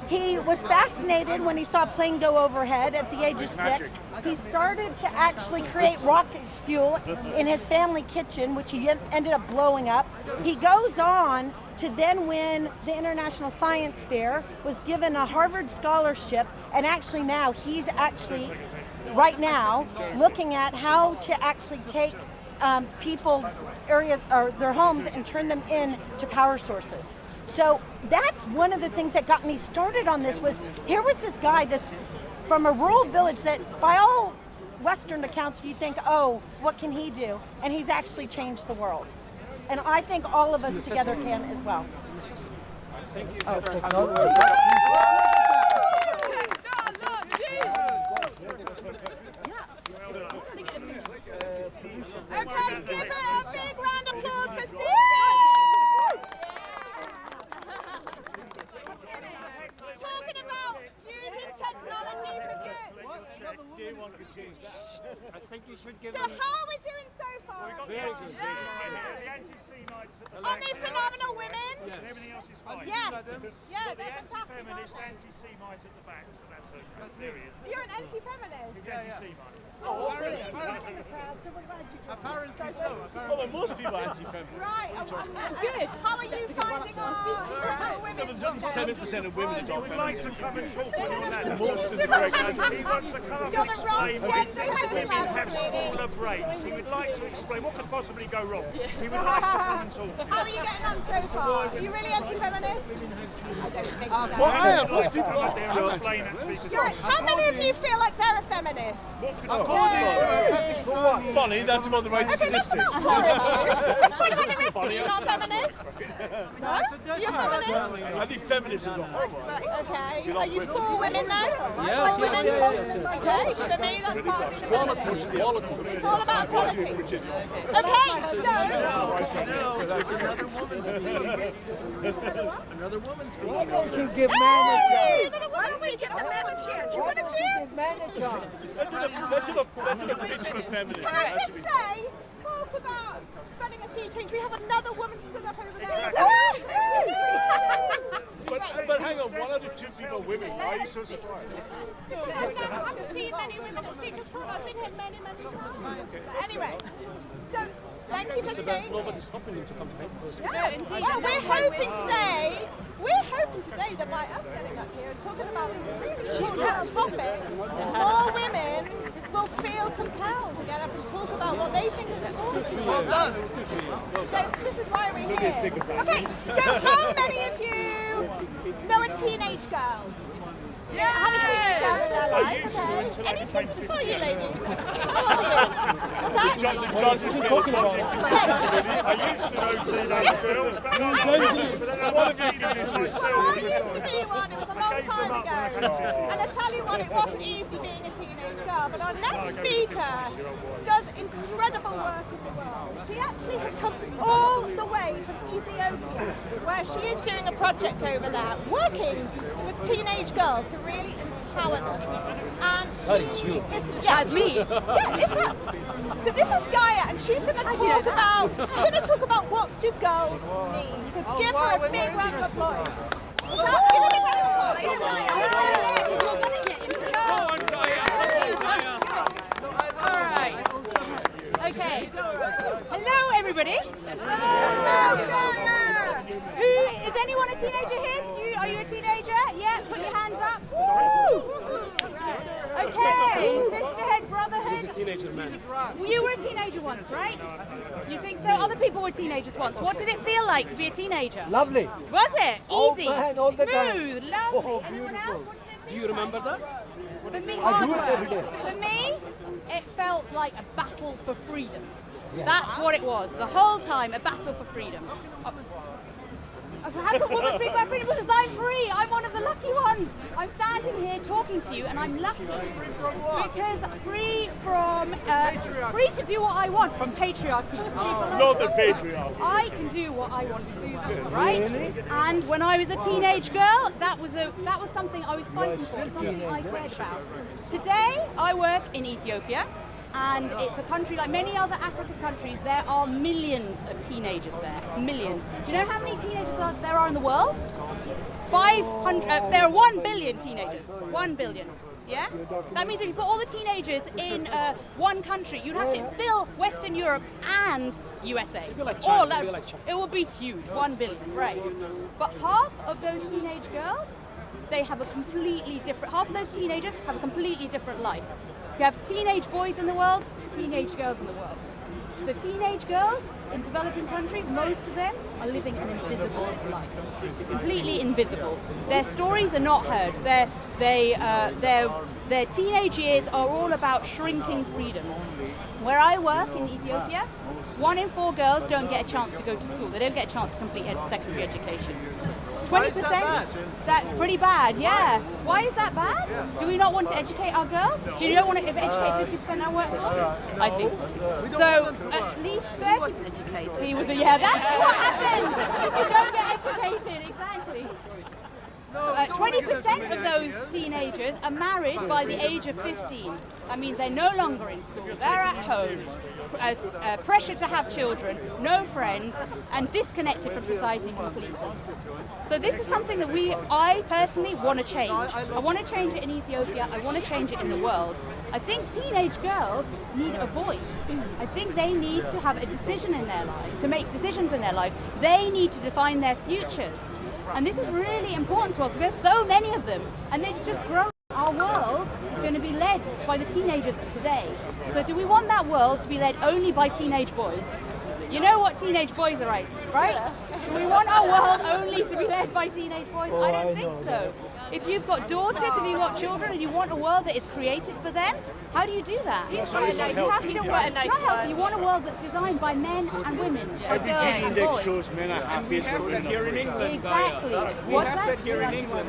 He was fascinated when he saw a plane go overhead at the age of 6. He started to actually create rocket fuel in his family kitchen, which he ended up blowing up. He goes on to then win the International Science Fair, was given a Harvard scholarship, and actually now he's actually, right now, looking at how to actually take people's areas or their homes and turn them into power sources. So that's one of the things that got me started on this. Was here was this guy, from a rural village that by all Western accounts you think, oh, what can he do? And he's actually changed the world. And I think all of us together can as well. Thank you. Okay. So how are we doing so far? The anti-Semites at the Aren't they phenomenal women? And everything else is fine. Yes. Yeah, But the they're fantastic, anti-feminist aren't anti-Semite at the back, so that's okay. There he is. they? You're an anti-feminist. He's anti-Semite. Oh, Apparently so. Well, there must be anti-feminist. Right, good. How are you finding our women? 7% of women are would like to come and talk to you on that. Most is a great man. He wants to come up and explain why women have smaller brains. He would like to explain what could possibly go wrong. He would like to come and talk. How are you getting on so far? Are you really anti-feminist? I don't think so. Well, I am. Most people come up there and explain that. How many of you feel like they're a feminist? Funny, that's about the right statistic. What about the rest of you? Not feminist? No? You're feminist? I think feminism is horrible. Okay. Are you for women though? Yes, Like yes. Okay, for me that's part of Quality. It's all about quality. Okay, so... There's another woman speaking. Another woman speaking. Don't you give man a chance? Why don't we give the men a chance? You want a chance? Give man a chance. That's a pitch for feminism. Can I just say, talk about spreading a sea change. We have another woman stood up over there. But hang on, one out of 2 people are women. Why are you so surprised? Because I haven't seen many women speak as well. I've been here many times. But anyway, so thank you for staying. Nobody's stopping them to come to papers. Yeah, indeed. Well, we're hoping today that by us getting up here and talking about these really short topics, more women will feel compelled to get up and talk about what they think is important. So this is why we're here. Okay, so how many of you know a teenage girl? Yeah, have a teenage girl in their life, okay? Any tips for you, ladies? How old are you? What's that? John's just talking about it. I used to know teenage girls, but I used to be one, it was a long time ago. And I tell you what, it wasn't easy being a teenage girl, but our next speaker does incredible work in the world. She actually has come all the way from Ethiopia, where she is doing a project over there, working with teenage girls to really empower them. And she is, That's me. Yeah, it's her. So this is Gaia, and she's going to talk about what do girls need. So give her a big round of applause. All right. Okay. Hello, everybody. Is anyone a teenager here? Are you a teenager? Yeah, put your hands up. Woo! Okay, sisterhood, brotherhood. He's a teenager, man. Well, you were a teenager once, right? You think so? Other people were teenagers once. What did it feel like to be a teenager? Lovely. Was it? Easy? All the time. Smooth? Lovely? Oh, Anyone else? beautiful. Do you remember that? For me, I do it every day. For me, it felt like a battle for freedom. That's what it was. The whole time, a battle for freedom. I've had a woman speak about freedom because I'm free. I'm one of the lucky ones. I'm standing here talking to you, and I'm lucky because free to do what I want from patriarchy. Not the patriarchy. I can do what I want to do, right? And when I was a teenage girl, that was something I was fighting for, something I cared about. Today, I work in Ethiopia. And it's a country like many other African countries. There are millions of teenagers there. Millions. Do you know how many teenagers there are in the world? 500. There are 1 billion teenagers. 1 billion. Yeah? That means if you put all the teenagers in one country, you'd have to fill Western Europe and USA. It would be huge. 1 billion. Right. But half of those teenage girls, they have a completely different. Half of those teenagers have a completely different life. You have teenage boys in the world, teenage girls in the world. So teenage girls in developing countries, most of them are living an invisible life. Completely invisible. Their stories are not heard. Their teenage years are all about shrinking freedom. Where I work in Ethiopia, 1 in 4 girls don't get a chance to go to school. They don't get a chance to complete secondary education. 20%? That's pretty bad, yeah. Why is that bad? Do we not want to educate our girls? Do you not want to educate 50% of our workforce? I think. So at least then, he was that's what happens if you don't get educated, exactly. 20% of those teenagers are married by the age of 15. That means they're no longer in school, they're at home, pressure to have children, no friends, and disconnected from society completely. So this is something that I personally want to change. I want to change it in Ethiopia, I want to change it in the world. I think teenage girls need a voice. I think they need to have a decision in their life, to make decisions in their life. They need to define their futures. And this is really important to us. There's so many of them, and they're just growing. Our world is going to be led by the teenagers of today. So do we want that world to be led only by teenage boys? You know what teenage boys are like, right? Do we want our world only to be led by teenage boys? I don't think so. If you've got daughters, if you've got children, and you want a world that is created for them, how do you do that? You want a world that's designed by men and women. Every gene index shows men are happiest when women here in England. Exactly. What's that here in England?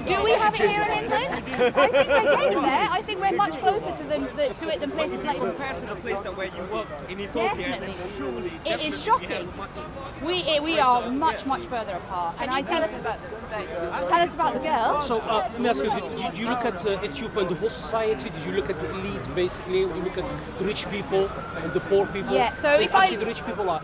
Do we have it here in England? I think we're getting there. I think we're much closer to it than places like compared to the place where you work in Ethiopia. Definitely. It is shocking. We are much further apart. And tell us about the girls. So let me ask you: did you look at Ethiopia and the whole society? Did you look at the elite, basically? You look at the rich people and the poor people? Yeah. So actually the rich people are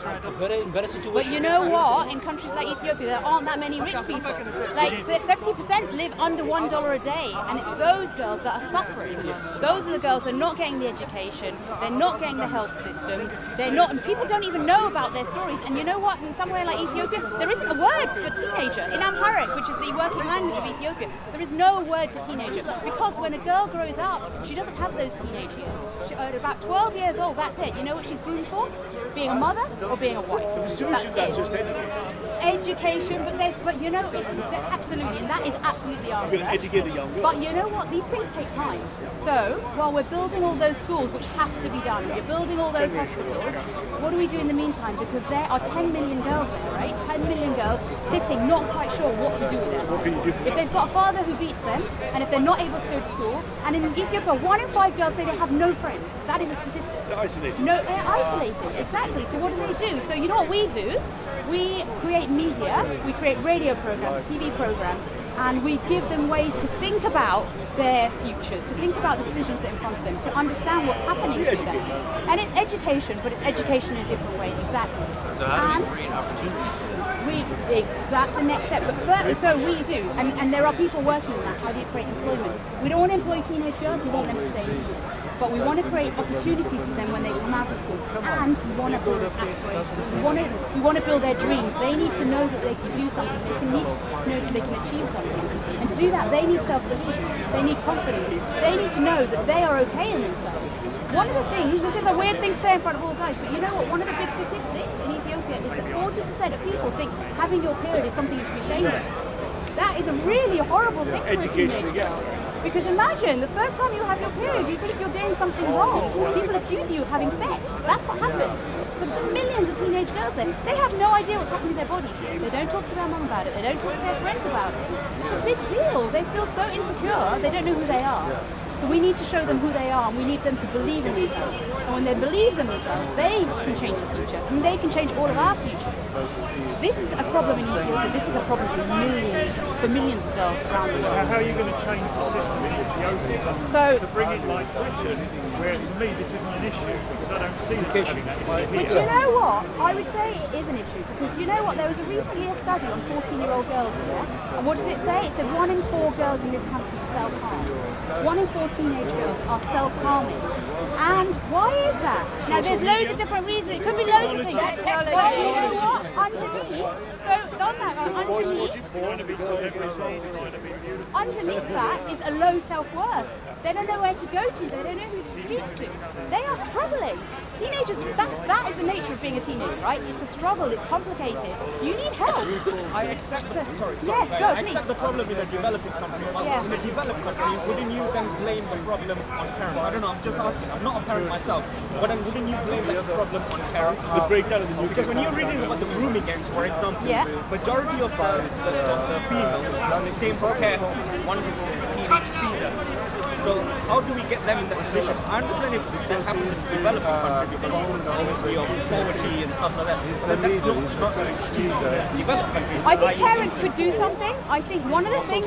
in better situation. But you know what? In countries like Ethiopia, there aren't that many rich people. Like 70% live under $1 a day, and it's those girls that are suffering. Those are the girls that are not getting the education. They're not getting the health systems. They're not. And people don't even know about their stories. And you know what? In somewhere like Ethiopia, there isn't a word for teenager. In Amharic, which is the working language of Ethiopia, there is no word for teenager, because when a girl grows up, she doesn't have those teenage years. At about 12 years old, that's it. You know what she's groomed for? Being a mother or being a wife. The solution that's just education, but you know, absolutely, and that is absolutely our You're going to educate the young girl. But you know what? These things take time. So while we're building all those schools, which have to be done, we're building all those hospitals, what do we do in the meantime? Because there are 10 million girls there, right? 10 million girls sitting, not quite sure what to do with their life. If they've got a father who beats them, and if they're not able to go to school, and in Ethiopia, 1 in 5 girls say they have no friends. That is a statistic. They're isolated. No, they're isolated, exactly. So what do? So you know what we do? We create media, we create radio programs, TV programs, and we give them ways to think about their futures, to think about the decisions that are in front of them, to understand what's happening to them. And it's education, but it's education in different ways, exactly. So how do you create opportunities for them? That's the next step. But first, so we do, and there are people working on that. How do you create employment? We don't want to employ teenage girls, we want them to stay in school. But we want to create opportunities for them when they come out of school, and we want to build aspirations. We want to build their dreams. They need to know that they can do something. They need to know that they can achieve something. And to do that, they need self-belief. They need confidence. They need to know that they are okay in themselves. One of the things, this is a weird thing to say in front of all guys, but you know what? One of the big statistics in Ethiopia is that 40% of people think having your period is something you should be ashamed of. That is a really horrible thing for a teenage girl. Because imagine, the first time you have your period, you think you're doing something wrong. People accuse you of having sex. That's what happens. There's millions of teenage girls there. They have no idea what's happening to their bodies. They don't talk to their mum about it. They don't talk to their friends about it. It's a big deal. They feel so insecure. They don't know who they are. So we need to show them who they are, and we need them to believe in themselves. And when they believe in themselves, they can change the future. And they can change all of our futures. This is a problem in Ethiopia. This is a problem for millions of girls around the world. How are you going to change the system in Ethiopia to bring it like Britain, where for me this isn't an issue, because I don't see them having that issue But here. you know what? I would say it is an issue, because you know what? There was recently a study on 14-year-old girls here, and what did it say? It said 1 in 4 girls in this country self-harm. 1 in 4 teenage girls are self-harming. And why is that? Now there's loads of different reasons. It could be loads of things. But you know what? Underneath, so on that, underneath that is a low self-worth. They don't know where to go to. They don't know who to speak to. They are struggling. Teenagers, that is the nature of being a teenager, right? It's a struggle. It's complicated. You need help. I accept that. Sorry. Yes, go, I accept the problem in a developing country. But Yeah. in a developed country, wouldn't you then blame the problem on parents? I don't know. I'm just asking. I'm not a parent myself. But then wouldn't you blame the problem on parents? The breakdown of the Because when you're reading about the grooming gangs, for example, majority of the females, when they came for care, one of the teenage females, So how do we get them in that position? I understand if that happens in developing country because obviously of poverty and stuff like that. He's a leader. He's a leader. Developed countries. I think parents could do something. I think one of the things,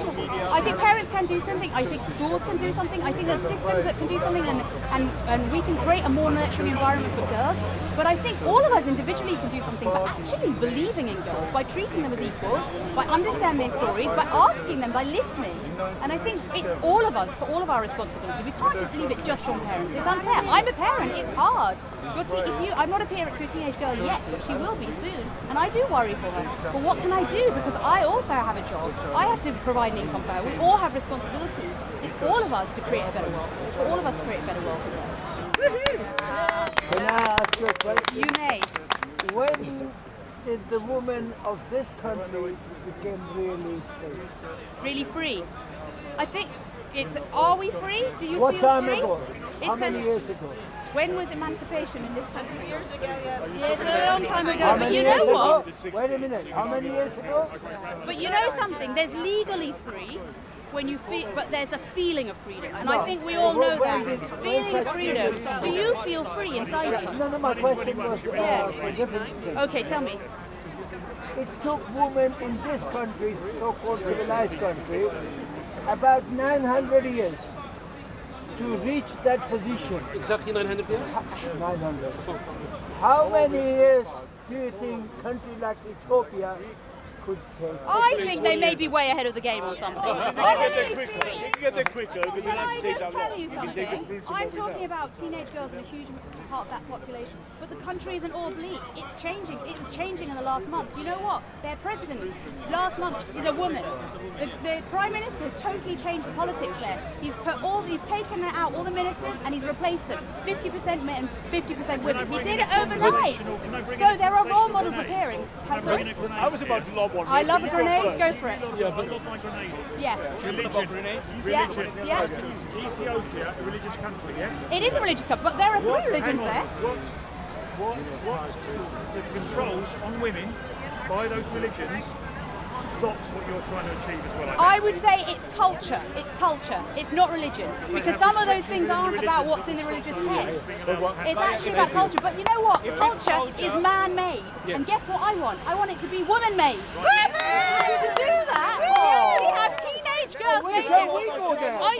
I think parents can do something. I think schools can do something. I think there's systems that can do something, and we can create a more nurturing environment for girls. But I think all of us individually can do something by actually believing in girls, by treating them as equals, by understanding their stories, by asking them, by listening. And I think it's all of us, for all of our responsibility. We can't just leave it just on parents. It's unfair. I'm a parent. It's hard. I'm not a parent to a teenage girl yet, but she will be soon. And I do worry for her. But what can I do? Because I also have a job. I have to provide an income for her. We all have responsibilities. It's all of us to create a better world. It's for all of us to create a better world for girls. Can I ask you a question? You may. When did the women of this country become really free? Really free? I think it's, are we free? Do you What feel time free? ago? How many years ago? When was emancipation in this country? Years ago, yeah. It's a long time ago. How But many you know years what? ago? Wait a minute. How many years ago? But you know something? There's legally free when you feel, but there's a feeling of freedom, and I think we all know that. Feeling of freedom. Do you feel free inside you? No, my question was Yes. a different thing. Okay, tell me. It took women in this country, so-called civilized country, about 900 years to reach that position. Exactly 900 years? 900. How many years do you think a country like Ethiopia could take? I think they may be way ahead of the game on something. You can get there quicker, but you Can don't have I to take just that long. tell you You can take the something? fruits of I'm what we talking have. about teenage girls in a huge part of that population, but the country isn't all bleak. It's changing. It was changing in the last month. You know what? Their president last month is a woman. The prime minister has totally changed the politics there. He's taken out all the ministers and he's replaced them. 50% men, 50% women. He did it overnight. So there are role models appearing. I was about to lob one. I love a grenade. Go for it. Yeah, but not my grenade. Yes. Religion. Yeah. Religion. Yeah. Ethiopia, a religious country, yeah? It is a religious country, but there are three religions there. What the controls on women by those religions stops what you're trying to achieve as well? I would say it's culture. It's culture. It's not religion. Because some of those things aren't about what's in the religious text. It's actually about culture. But you know what? Culture is man-made. And guess what I want? I want it to be woman-made. To do that, you actually have teenage girls making it.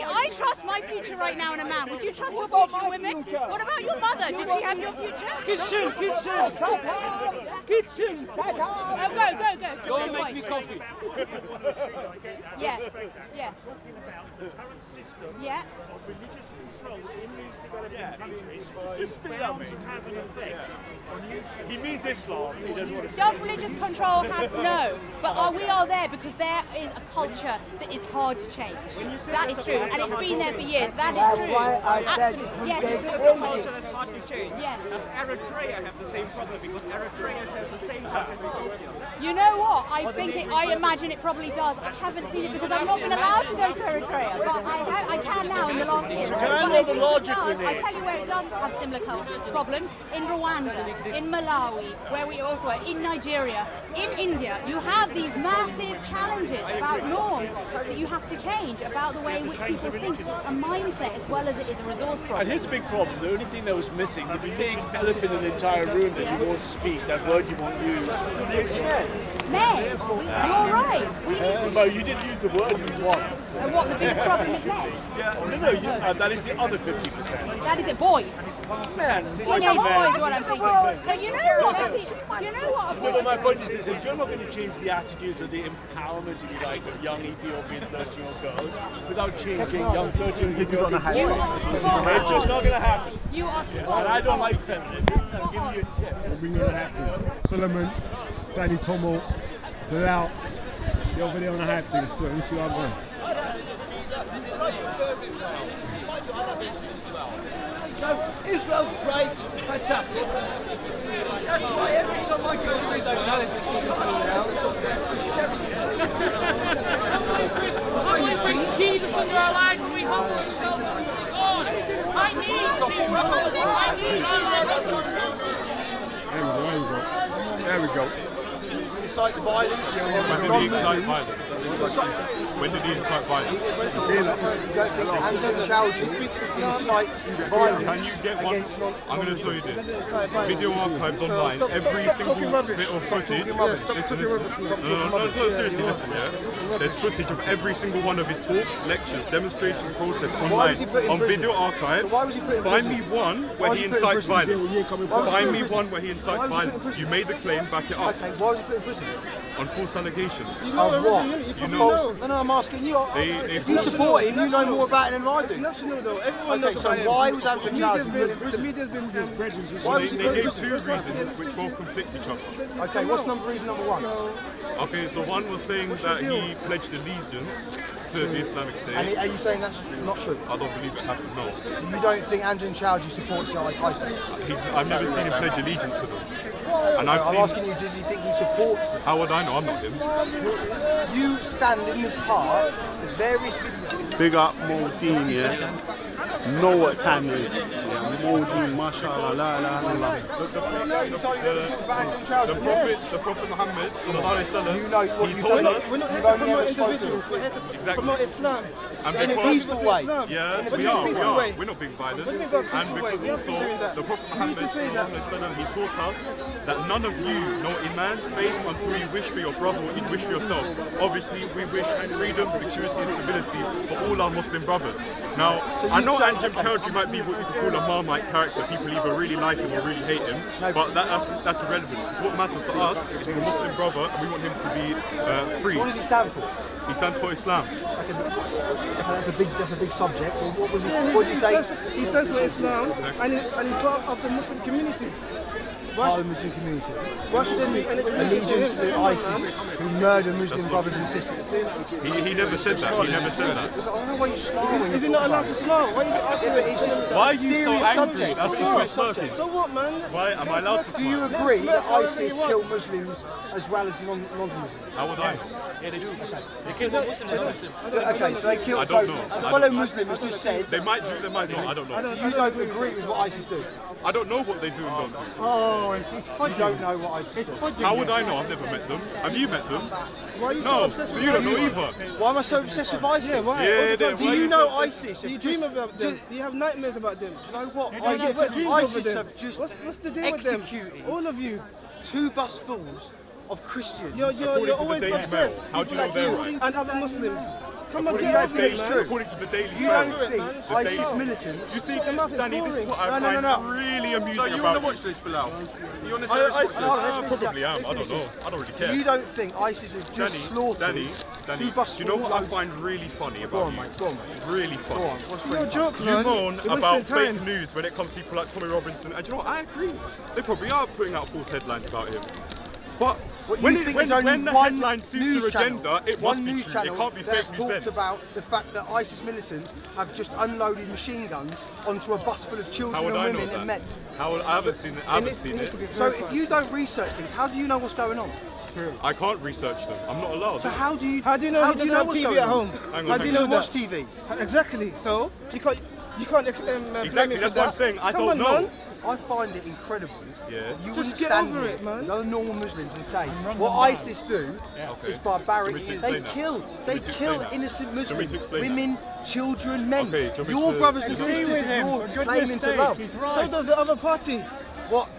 I trust my future right now in a man. Would you trust your future in women? What about your mother? Did she have your future? Kitchen. Oh, go. Go and make me coffee. Yes. Yeah. Of religious control in these developing countries is bound to have an effect on you. He means Islam. He doesn't want to say. Does religious control have no? But we are there because there is a culture that is hard to change. That is true, and it's been there for years. That is true. Absolutely. Yes. This is a culture that's hard to change. Yes. Does Eritrea have the same problem? Because Eritrea has the same culture as Ethiopia. You know what? I imagine it probably does. I haven't seen it because I've not been allowed to go to Eritrea, but I can now in the last year. Can I know the logic with I it? tell you where it does have similar problems. In Rwanda, in Malawi, where we also are, in Nigeria, in India, you have these massive challenges about norms that you have to change, about the way in which people think. It's a mindset as well as it is a resource problem. And here's a big problem. The only thing that was missing, the big elephant in the entire room that you won't speak, that word you won't use, is men. Men, you're right. We need to. No, you didn't use the word you want. And what the biggest problem is men? No, that is the other 50%. That is it, boys. Man, Teenage boys is what I'm thinking. So you know what? No, but my point is this: if you're not going to change the attitudes or the empowerment, if you like, of young Ethiopian 13-year-old girls without changing young 13-year-old girls, it's just not going to happen. You are And I don't like feminists. I'm giving you a tip. We'll bring you on the hype team. Solomon, Danny Tomo, Bilal, they're over there on the hype team still. Let me see what I'm going. So Israel's great, fantastic. That's why every time I go to Israel, How do we bring Jesus into our life and we humble ourselves? Lord, I need you. There we go. There we go. incites violence. When did he incite violence? When did he incite violence? You don't think that Anjan Chowdhury incites violence? Can you get one? I'm going to tell you this. Video archives online, every single bit of footage. No, seriously, listen, yeah. There's footage of every single one of his talks, lectures, demonstrations, protests online on video archives. Find me one where he incites violence. Find me one where he incites violence. You made the claim, back it up. Okay, why was he put in prison? On false allegations. Of what? You know. No, I'm asking you. If you support him, you know more about it than I do. It's national though. Everyone Okay, knows so about him. why was Anjan Chowdhury put in The prison? media's been They gave two reasons which both conflict each other. Okay, what's reason number one? Okay, so one was saying that he pledged allegiance to the Islamic State. And are you saying that's not true? I don't believe it happened, no. So you don't think Anjan Chowdhury supports ISIS? I've never seen him pledge allegiance to them. And I'm asking you, does he think he supports them? How would I know? I'm not him. You stand in this park, there's various videos. Big up Modine, yeah? Know what time it is. Modine, mashallah, la ilaha illallah. The Prophet Muhammad, sallallahu alaihi wasallam, you know what he you told us. We're not here to promote individuals. We're here to Exactly. promote Islam. And in a peaceful way. Yeah, In a we peaceful are. way. We're not being violent. What do you mean by And peaceful way? because We have also been doing that. the Prophet You need Muhammad, to say that. he taught us that none of you know Iman, faith, until you wish for your brother what you wish for yourself. Obviously, we wish freedom, security, and stability for all our Muslim brothers. Now, I know Anjan Chowdhury might be what we could call a Marmite character. People either really like him or really hate him, but that's irrelevant. Because what matters to us is he's a Muslim brother, and we want him to be free. So what does he stand for? He stands for Islam. Okay, that's a big subject. Well, what was he? Yeah, what did he say? He stands for Islam, and he's part of the Muslim community. Part of the Muslim community. Why should there be an allegiance to ISIS, who murder Muslim brothers and sisters? He never said that. He never said that. I don't know why you smile. Is he not allowed to smile? Why are you asking Why are you so angry? That's just my smirking. So what, man? Why am I allowed to smile? Do you agree that ISIS kill Muslims as well as non-Muslims? How would I know? Yeah, they do. They kill both Muslims and non-Muslims. Okay, so they kill. I don't know. A fellow Muslim has just said. They might do, they might not. I don't know. You don't agree with what ISIS do? I don't know what they do and don't do. Oh, it's fudging. You don't know what ISIS do. How would I know? I've never met them. Have you met them? Why are you so No, obsessed so with you don't know ISIS? either. Why am I so obsessed with ISIS? Yeah, why? Yeah, Do you know ISIS? Do you dream about them? Do you have nightmares about them? Do you know what? ISIS have just what's the deal with them? executed All of you. 2 busfuls of Christians. You're always Daily Mail. obsessed. How do you know they're right? And other Muslims. Come on, You get don't off think it, it's man. true? According to the Daily You Mail. don't think ISIS militants? You see, Danny, this is what I No. find really amusing So you about want to watch this, Bilal? You want to watch this? Probably am. I don't know. I don't really care. You don't think ISIS has just slaughtered Danny, 2 do busfuls? you know what I find really funny about you? Go on, mate. Really funny. Go on. What's You're really a joke, You man. moan You're about wasting time. fake news when it comes to people like Tommy Robinson, and you know what? I agree. They probably are putting out false headlines about him. But when the headline suits your agenda, it must be true. It can't be fake news then. Talked about the fact that ISIS militants have just unloaded machine guns onto a bus full of How children would and I know women and men. that? I haven't seen it. I haven't seen it. So if you don't research things, how do you know what's going on? I can't research them. I'm not allowed. So how do you know he doesn't have what's TV going at on? home? How do you know watch that? TV? Exactly. So you can't blame Exactly. me That's for what I'm that. saying. I Come don't on, know. man. I find it incredible. Yeah. You Just wouldn't get stand over here, it, man. no normal Muslims, and say what ISIS do is barbaric. Do you want me to They explain that? kill Do you want me to explain that? innocent Do you want me Muslims, to explain that? women, children, men. Okay, do you want me Your to- brothers and Agree sisters with that him. you're For goodness claiming to sake, love. he's right. So does the other party. What?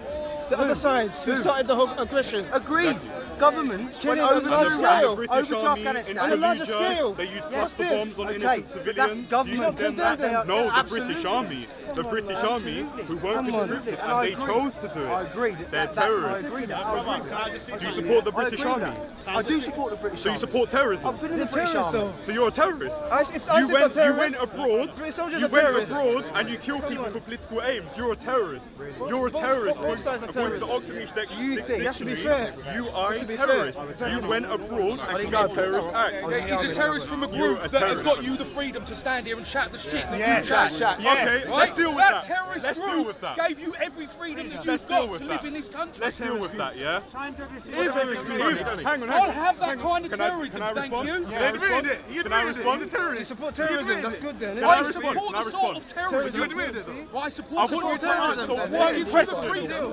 The other sides who started the whole aggression. Agreed. Governments went Killing over on a to scale. Afghanistan. On a larger scale. They use Yes, cluster bombs on okay, innocent but civilians. that's government. Do you condemn that? No, the Absolutely. British Army. The British Army who weren't conscripted And and I they agree. chose to do it. I agree. They're I terrorists. agree. Do you support the British Army? I do support the British So you Army. support terrorism? I've been in the British Army. So you're a terrorist? If You ISIS are went terrorists, abroad. British soldiers You are went terrorists. abroad and you kill people for political aims. You're a terrorist. You're a terrorist. both sides are According to the terrorists. Oxford English You think- You have to be Dictionary, fair. you are You a have to be terrorist. fair. You went abroad and committed terrorist acts. He's a terrorist from a You're group a that has terrorist. got you the freedom to stand here and chat the shit that Yeah, you chat. chat. Okay, let's deal with that. terrorist Let's deal group with that. gave you every freedom that Let's you've deal got with to that. live in this country. Let's deal with that, yeah? Hang on. I'll have that kind of Can I terrorism, thank respond? you. Can I respond? Can I respond? He's a support terrorism. That's good then. Can I I respond? support Can I the sort respond? of terrorism. I I support the want you sort to of answer terrorism one that gives you the question. freedom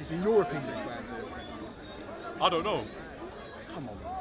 justice in your opinion? I don't know. Come on,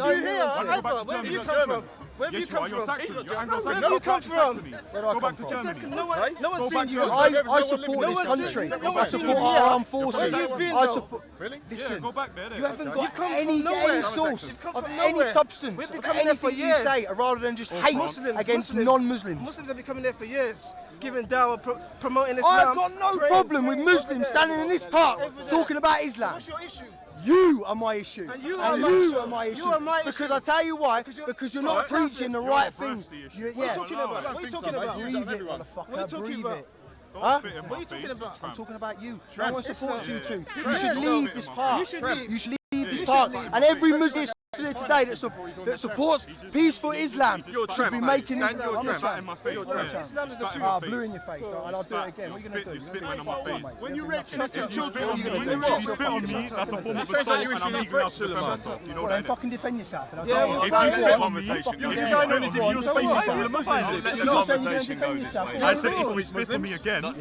want you here, ever. Where have you come from? Where have you come from? Saxon. You're Where Anglo-Saxon. have you come from? Where do I come from? No one's seen you. I support this country. I support our armed forces. I support. Really? Listen, Yeah, go back there. you haven't got any source of any substance of anything you say, rather than just hate against non-Muslims. Muslims have been coming there for years, giving dawah, promoting Islam. I've got no problem with Muslims standing in this park talking about Islam. What's your issue? You are my issue. And you are my issue. You are my because issue. I tell you why. Because you're not preaching the right things. What are you talking about? What are you talking about? Breathe it, motherfucker. What are you talking Breathe about? it. Huh? What are you talking about? I'm talking about you. No Tramp. one supports you too. Yeah. You should leave this park. You should leave. You should leave this park. And every Muslim today that supports peaceful Islam should be making this. I'm a tramp. Islam is the truth. Ah, blue in your face. And I'll do it again. What are you going to do? You spit on my face. When you rape children, If you spit on me, that's a form of assault, and I'm legal out to defend myself. You know Well, then that? fucking defend yourself. If you spit on me, if you're speaking for yourself. I said if you spit on me again, I'll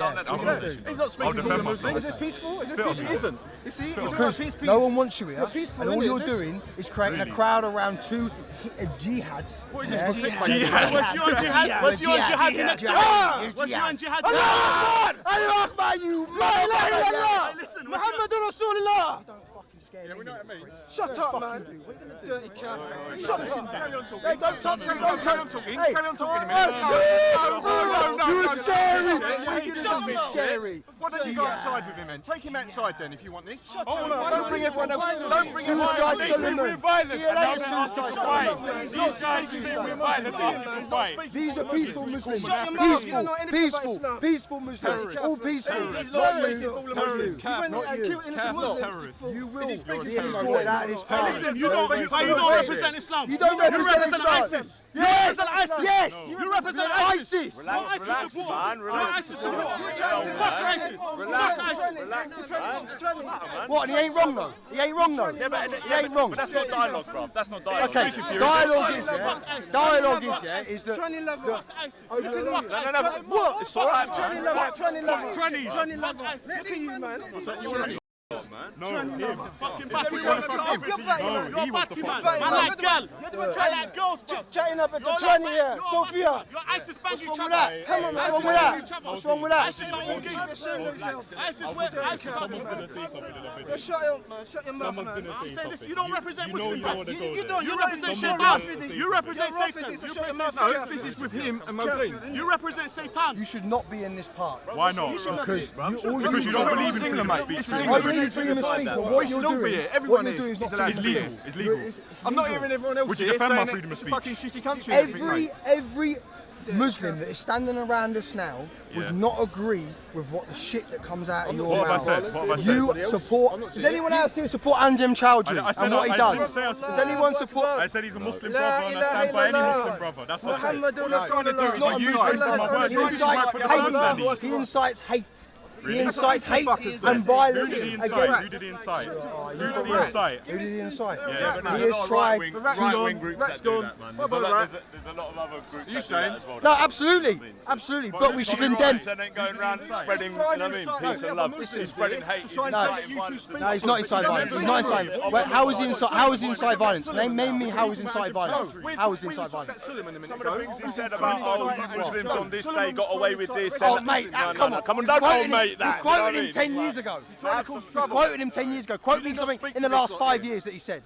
defend myself. Is it peaceful? Is it peaceful? It isn't. You see, Because no one wants you here, You're peaceful, and all innit? you're This- doing is creating a crowd around two jihads. What is yeah? it? Jihad. Jihad. What's your jihad? What's your jihad next door? What's your jihad? Allah Akbar, you motherfucker! Listen, Muhammadur Rasulullah. Yeah, we know what it means. Shut up, man. Dirty kafir. Shut up. Hey, don't touch me, don't touch me. Hey, Carry on talking, no, you're scary. Shut me, scary. Why don't you go outside with him then? Take him outside then if you want this. Shut up. Don't bring everyone else. Don't bring everyone Suicide else. Solomon. See you later, Suicide Solomon. These guys say we're violent, asking to fight. These are peaceful Muslims. Shut your mouth. You don't know anything about Peaceful, Islam. peaceful Muslims. All peaceful. You will be escorted out of this town. Listen, you don't represent Islam. You don't represent Islam. ISIS. You represent Yes, ISIS. yes. You represent ISIS. Relax, man. Relax. Fuck ISIS. What? He ain't wrong though. He ain't wrong though. He ain't wrong. But that's not dialogue, bro. That's not dialogue. Okay, dialogue is that. No. What? It's alright, man. Look at you, man. No, him. Fucking If you want to fuck him, no, he was the fuck. Man like girl. I like girls, bro. Chatting up at the 20 here. Sophia. You're ISIS What's bandit wrong with trapper. that? Come on, man. What's wrong with that? What's wrong with that? ISIS are all gays. ISIS are Someone's gonna say something in a bit. Shut up, man. Shut your mouth, Someone's man. gonna I'm say saying this, something. you don't represent You know Muslim you don't want to go You there. don't. You You're represent Someone's Shaitan. gonna- You represent You're Satan. Rafidi, so shut your mouth. No, this is with him and Modine. You represent Satan. You should not be in this park. Why not? Because Because you don't believe in freedom of speech. I believe in freedom of speech, but what you're doing, Everyone what you're doing is not It's legal. It's legal. I'm not hearing everyone else Would you here defend my saying freedom of it's a speech? fucking shitty country. and everything, mate. Every Muslim that is standing around us now Yeah. would not agree with what the shit that comes out of your What have I mouth. said? What have I You said? support. Does anyone else here support Anjem Chowdhury I said and what he I does? didn't say I Does support anyone support? I said he's a Muslim brother and I stand by any Muslim brother. That's what I said. Muhammadur All I'm trying to do is Rasulullah. But you Muslim. twisted my words. He You should work for the sun, Danny. incites hate. He incites hate. Really? He incites hate Fuckers, and Who violence did he incite? against. Who did he incite? Who you did he rat. incite? Who did he incite? Yeah, but He has tried. Right-wing groups that do that, man. What There's about a lot of other groups You that do saying? that as well. No, absolutely. But we should condemn. They ain't going around spreading, you know what I mean, peace and love. He's spreading hate. He's inciting violence. No, he's not inside violence. He's not inside. Wait, how is he inside? How is he inside violence? Name me how he's inside violence. How is he inside violence? Some of the things he said about, Muslims on this day got away with this. Oh, mate, come on. Come on, don't old mate that. You quoted him 10 years ago. Quoted him 10 years ago. Quote me something in the last 5 years that he said.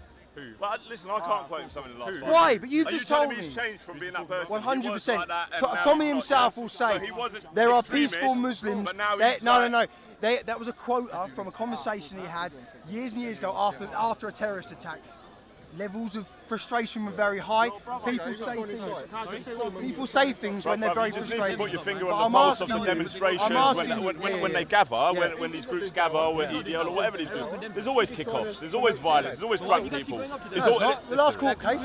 Well, listen, I can't quote him something in the last 5 years. Why? But you've Are you just telling told me he's me. changed from being that person? 100%. Tommy Tommy himself will say there are peaceful Muslims. But now No. That was a quota from a conversation he had years and years ago after a terrorist attack. Levels of frustration were very high. People say things when they're very you just frustrated. need to put your finger But on the I'm pulse of asking the you- demonstrations I'm asking you- when they gather, when these groups gather, or EDL or whatever these groups. There's always kick-offs, there's always violence, there's always drunk people. The last court case,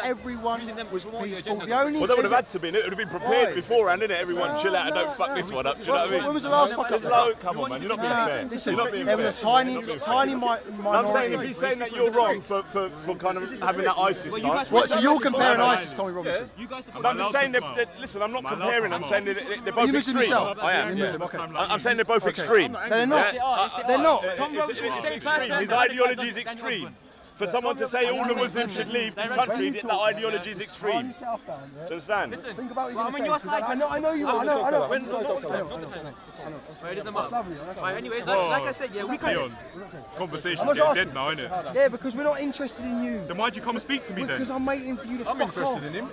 everyone was peaceful. The only Well, that would have had to be. It would have been prepared beforehand, didn't it? Everyone chill out and don't fuck this one up. Do you know what I mean? When was the last fuck up? Come on, man, you're not being fair. Listen, You're not being there was a fair. tiny minority. I'm saying if he's saying that you're wrong for kind of having that ISIS stance. What? So you're comparing ISIS, Tommy Robinson? I'm just saying listen, I'm not comparing. I'm saying they're Are both you Muslim extreme. yourself? I am. You're Muslim, okay. I'm saying they're both extreme. They're not. They're not. It's extreme. His ideology is extreme. For someone to say all the Muslims should leave this country, that ideology is extreme. Do you understand? Think about what you're saying. I know you are. I know. Anyways, like I said, yeah, we can. This conversation's getting dead now, isn't it? Yeah, because we're not interested in you. Then why'd you come and speak to me then? Because I'm waiting for you to I'm fuck interested off. in him.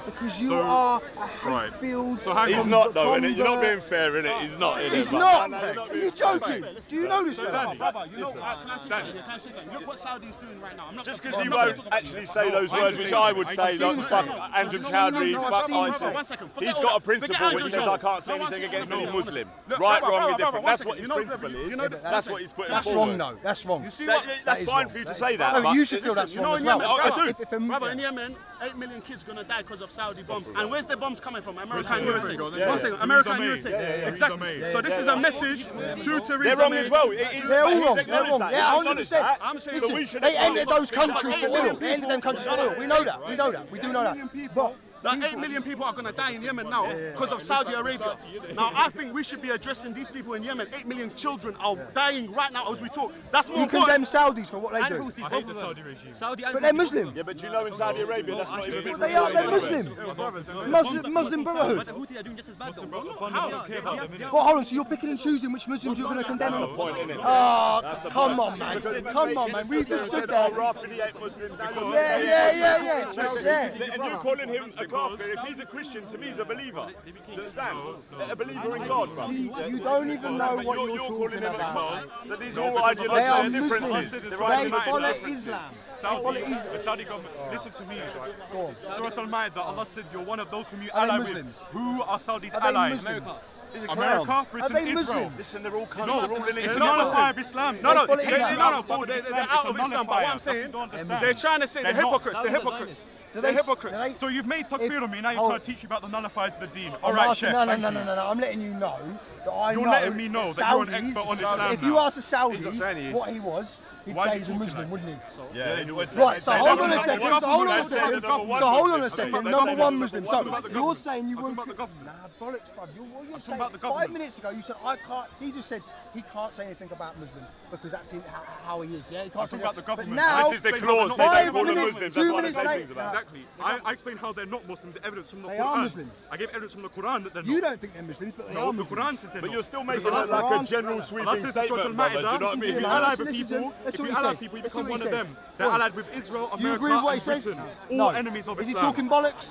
Because you are a hate-filled. So hang He's on. not though, innit? You're not being fair, innit? He's not, innit? He's But- not. No, you're not Are being you fair. joking? Do you know this? Brother, you know, can I say something? Can I say something? Look what Saudi's doing right now. I'm not Just I'm because you not won't gonna talk actually say those words, which I would say, like fuck Andrew Chowdhury, fuck ISIS. He's got a principle which says I can't say anything against any Muslim. Right, wrong, indifferent. That's what his principle is. That's what he's putting forward. That's wrong, though. That's wrong. You see That's fine for you to say that. No, but you should feel that's You know, wrong in as well. Yemen, I do. Brother, in Yemen, 8 million kids gonna die because of Saudi bombs. And where's the bombs coming from? America and USA. One second, America and USA. Exactly. So this is a message to Theresa May. They're wrong as well. They're all wrong. They're wrong. Yeah, 100%. I'm saying Listen, they entered those countries for oil. They entered them countries for oil. We know that. We know that. We do know that. But that 8 million people are going to die in Yemen now because of Saudi Arabia. Now, I think we should be addressing these people in Yemen. 8 million children are dying right now as we talk. That's more you important. condemn Saudis for what they do. I hate the Saudi regime. But they're Muslim. Yeah, but you know in Saudi Arabia that's not even. They are. They're Muslim. Muslim Brotherhood. Well, hold on. So you're picking and choosing which Muslims you're going to condemn? That's the point, innit? Oh, come on, man. Come on, man. We've just stood there. Yeah. And you're calling him a kafir. If he's a Christian, to me he's a believer. You understand? A believer in God, bro. See, you don't even know what you're calling talking him a about. kafir. So these are all They are ideological Muslims. differences. They They're follow ideological Islam. The Saudi government, listen to me. Surah Al-Ma'idah, Allah said you're one of those whom you ally with. Who are Saudi's allies? America, Britain, Israel. Listen, they're all kind No, of all in it's a Islam. nullifier of Islam. No, It takes you out of they're Islam, out it's a of Islam. But what nullifier. I'm saying, That's what you don't understand. they're trying to say they're They're not. hypocrites. They're hypocrites. They're hypocrites. So you've made takfir on me, now you're trying to teach me about the nullifiers of the deen. I'm Alright, asking- Sheikh, No. thank you. I'm letting you know that I know. You're letting me know that you're an expert on Islam If you now. ask a Saudi He's not saying he is. what he was, he'd Why is say he he's a talking Muslim, like wouldn't he? Yeah, Right, so hold on a second. So hold on a second. about the Number government. one Muslim. I'm talking So about the you're government. saying you I'm won't. talking about the government. Nah, bollocks, bruv. You're saying about the 5 government. minutes ago you said I can't. He just said he can't say anything about Muslims because that's how he is. Yeah, he can't I'm say talking about the that. government. But now, This is the clause. They don't call them Muslims. That's what they say things about. Exactly. I explained how they're not Muslims. Evidence from the They Quran. are Muslims. I gave evidence from the Quran that they're not. You don't think they're Muslims, but they No, are the Muslims. Quran says they're not. But you're still Because making it Allah like a says- general Allah sweeping says in Surah statement, brother. Do you know what I Al-Ma'idah, mean? if you Listen ally to with him. people, That's if what you he ally said. people, you That's become what one he of said. them. They're Go on. allied with Israel, You agree America, with what he and says? Britain. No. All enemies of Is he Islam. talking bollocks?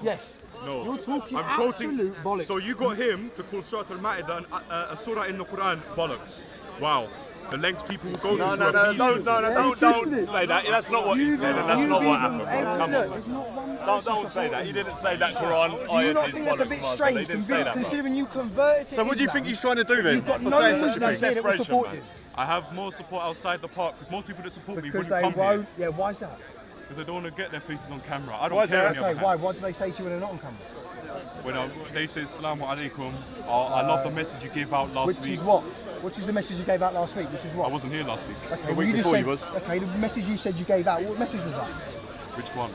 Yes. No. You're talking I'm quoting. absolute bollocks. So you got him to call Surah Al-Ma'idah a surah in the Quran bollocks. Wow. The lengths people will go No, to. don't say that. That's not what he said, and that's not what happened. Come on. Don't say that. He didn't say that Quran Do you ayat not is think that's a bollocks, bit Master. strange, They didn't say that, bro. considering you converted to So what do you Islam? think he's trying to do then? You've got For no saying such a Muslims thing? here that will support you. I have more support outside the park because most people that support me Because wouldn't they come here. won't. Yeah, why is that? Because they don't want to get their faces on camera. I Why don't is care that? on the other Okay, hand. why? What do they say to you when they're not on camera? When they say Assalamu alaikum, I love the message you gave out last Which week. is what? Which is the message you gave out last week? Which is what? I wasn't here last week. Okay, well, you just said, okay, the message you said you gave out, what message was that? Which one?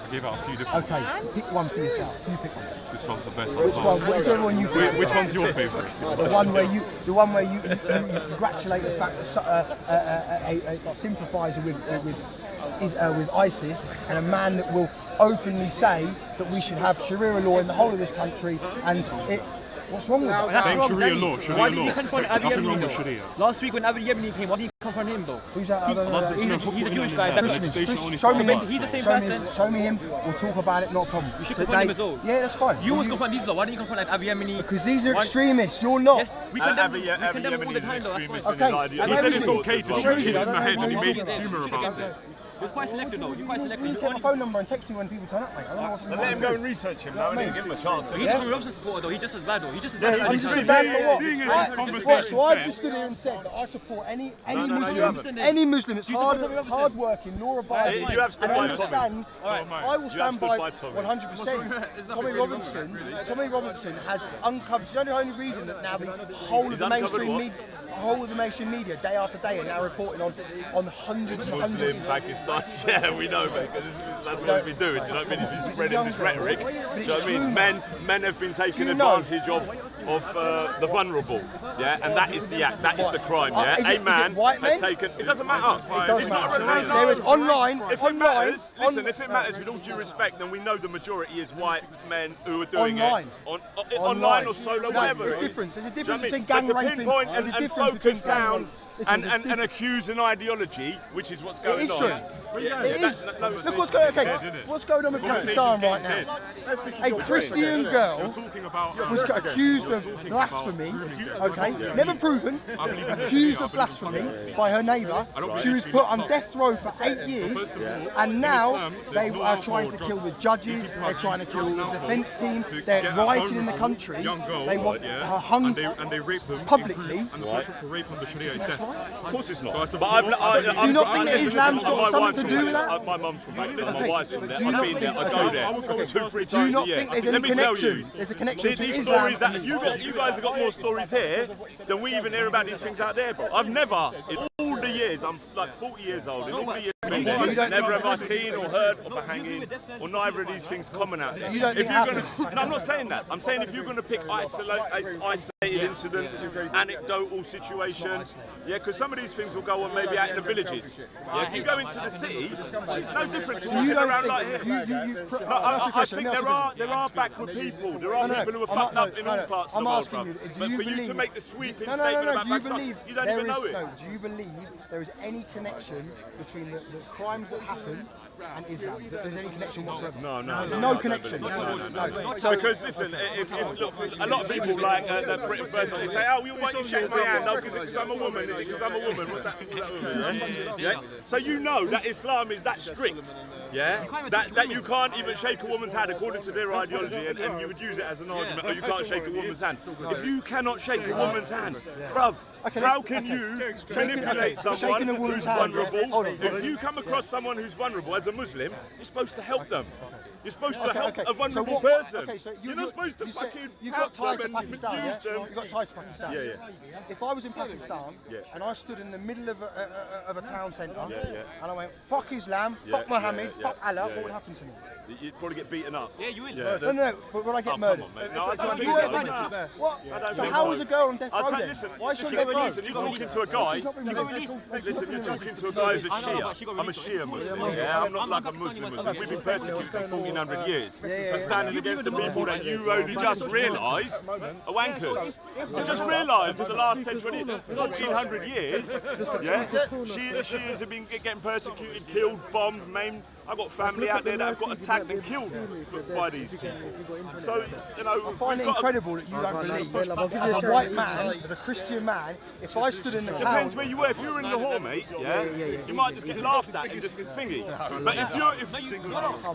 I gave out a few different Okay, pick one for yourself. You pick one. Which one's the best? Which one? Whichever one you think. Which one's your favourite? The one where you congratulate the fact that a sympathiser with ISIS and a man that will openly say that we should have Sharia law in the whole of this country, and it. What's wrong with that? Saying Sharia law, Why did you confront Abu Nothing wrong Yemeni with though? Sharia. Last week when Abu Yemeni came, what did you confront him though? Who's that? I don't know. He's a Jewish guy. Show me him. He's the same Show me person. Show me him. We'll talk about it. Not a problem. You should confront him as well. Yeah, that's fine. You always confront these though. Why didn't you confront like Abu Yemeni? Because these are extremists. You're not. Yes, we condemn them all the time though. That's why. Okay. He said it's okay to shoot kids in the head and he made humour about it. You're quite selective though. You're quite selective. You take my phone number and text me when people turn up, mate. I don't know what's Let him go and research him now and give him a chance. He's a Robson supporter though. He's just as bad though. He's just as Yeah, bad. I'm just as bad for what? Seeing as this conversation What? So I've just stood here and said that I support any Muslim that's hard working, law abiding, You have stood and by understands. Tommy. I will stand by Tommy. 100%. Tommy Robinson has uncovered. Do you know the only reason that now the whole of the mainstream media, day after day, are now reporting on hundreds and hundreds. Muslim Pakistan, yeah, we know, mate, because that's what we've been doing. Do you know what I mean? He's been spreading this rhetoric. Do you know what I mean? Men have been taken advantage of of the vulnerable, yeah, and that is the act, that is the crime, yeah. Is it man white has men? taken. It doesn't matter. It's not there is online. If it matters, listen. If it matters, with all due respect, then we know the majority is white men who are doing online. it online or solo, whatever. There's a difference. There's a difference Do you know between what I gang mean? But to raping. pinpoint There's a and difference focus between gang down. raping. Listen, And accuse an ideology, which is what's going It is on. true. It is. Look what's going on. Okay, what's going on with Pakistan right now? A Christian girl was accused of blasphemy. Okay, never proven. Accused of blasphemy by her neighbour. She was put on death row for 8 years, and now they are trying to kill the judges. They're trying to kill the defence team. They're rioting in the country. They want her hung and they rape them publicly. And the punishment for rape under Sharia is death. Of course it's not. So But I've, Do you not think that Islam's got something to do with that? My mum from back then, my Okay. wife's from there. Do you I've not been there. think- I go okay. there I would go 2-3 Do you times not a year. think there's Let any me tell you, connection? There's a connection between these Islam stories that and you guys have got more stories here than we even hear about these things out there, bro. I've never, in all the years, I'm like 40 years old, in all the years I've been there, never have I seen or heard of a hanging or neither of these things common out there. You don't If think you're it gonna, no, I'm not saying that. I'm saying if you're going to pick isolated incidents, anecdotal situations, yeah, because some of these things will go on maybe out in the villages. Yeah, if you go into the city, it's no different to walking around like here. No, I think there are backward people. There are people who are fucked up in all parts of the world, bro. But for you to make the sweeping statement about Pakistan, you don't even know it. No, do you believe there is any connection between the crimes that happen and Islam? That there's any connection whatsoever? No connection. No. Because listen, if look, a lot of people like the Britain First, they say, "Oh, why don't you shake my hand?" No, because I'm a woman. Is it because I'm a woman? What's that? Yeah. So you know that Islam is that strict. Yeah, that you can't even shake a woman's hand according to their ideology, and you would use it as an argument. Oh, you can't shake a woman's hand. If you cannot shake a woman's hand, bruv, how can you manipulate someone who's vulnerable? If you come across someone who's vulnerable as a Muslim, you're supposed to help them. You're supposed to help a vulnerable person. You're not supposed to fucking help them and abuse them. You've got ties to Pakistan. Yeah. If I was in Pakistan and I stood in the middle of a town centre and I went, fuck Islam, fuck Muhammad, fuck Allah, what would happen to me? You'd probably get beaten up. Yeah, you would. No, but would I get murdered? No, I don't think so. What? So how was a girl on death row then? Listen, Why should they row? listen, you're talking to a guy. Listen, you're talking to a guy who's a Shia. I'm a Shia Muslim. Yeah, I'm not like a Muslim. We've been persecuted for 1400 years for standing against the people that you only just realised are wankers. You just realised in the last 10, 20, 1400 years, yeah, Shias have been getting persecuted, killed, bombed, maimed. I've got family out there that have got attacked and killed by these people. So, you know, I find it incredible that you don't believe, as a white man, as a Christian man, if I stood in the town... Depends where you were. If you were in Lahore, mate, you might just get laughed at and just thingy. But if you're...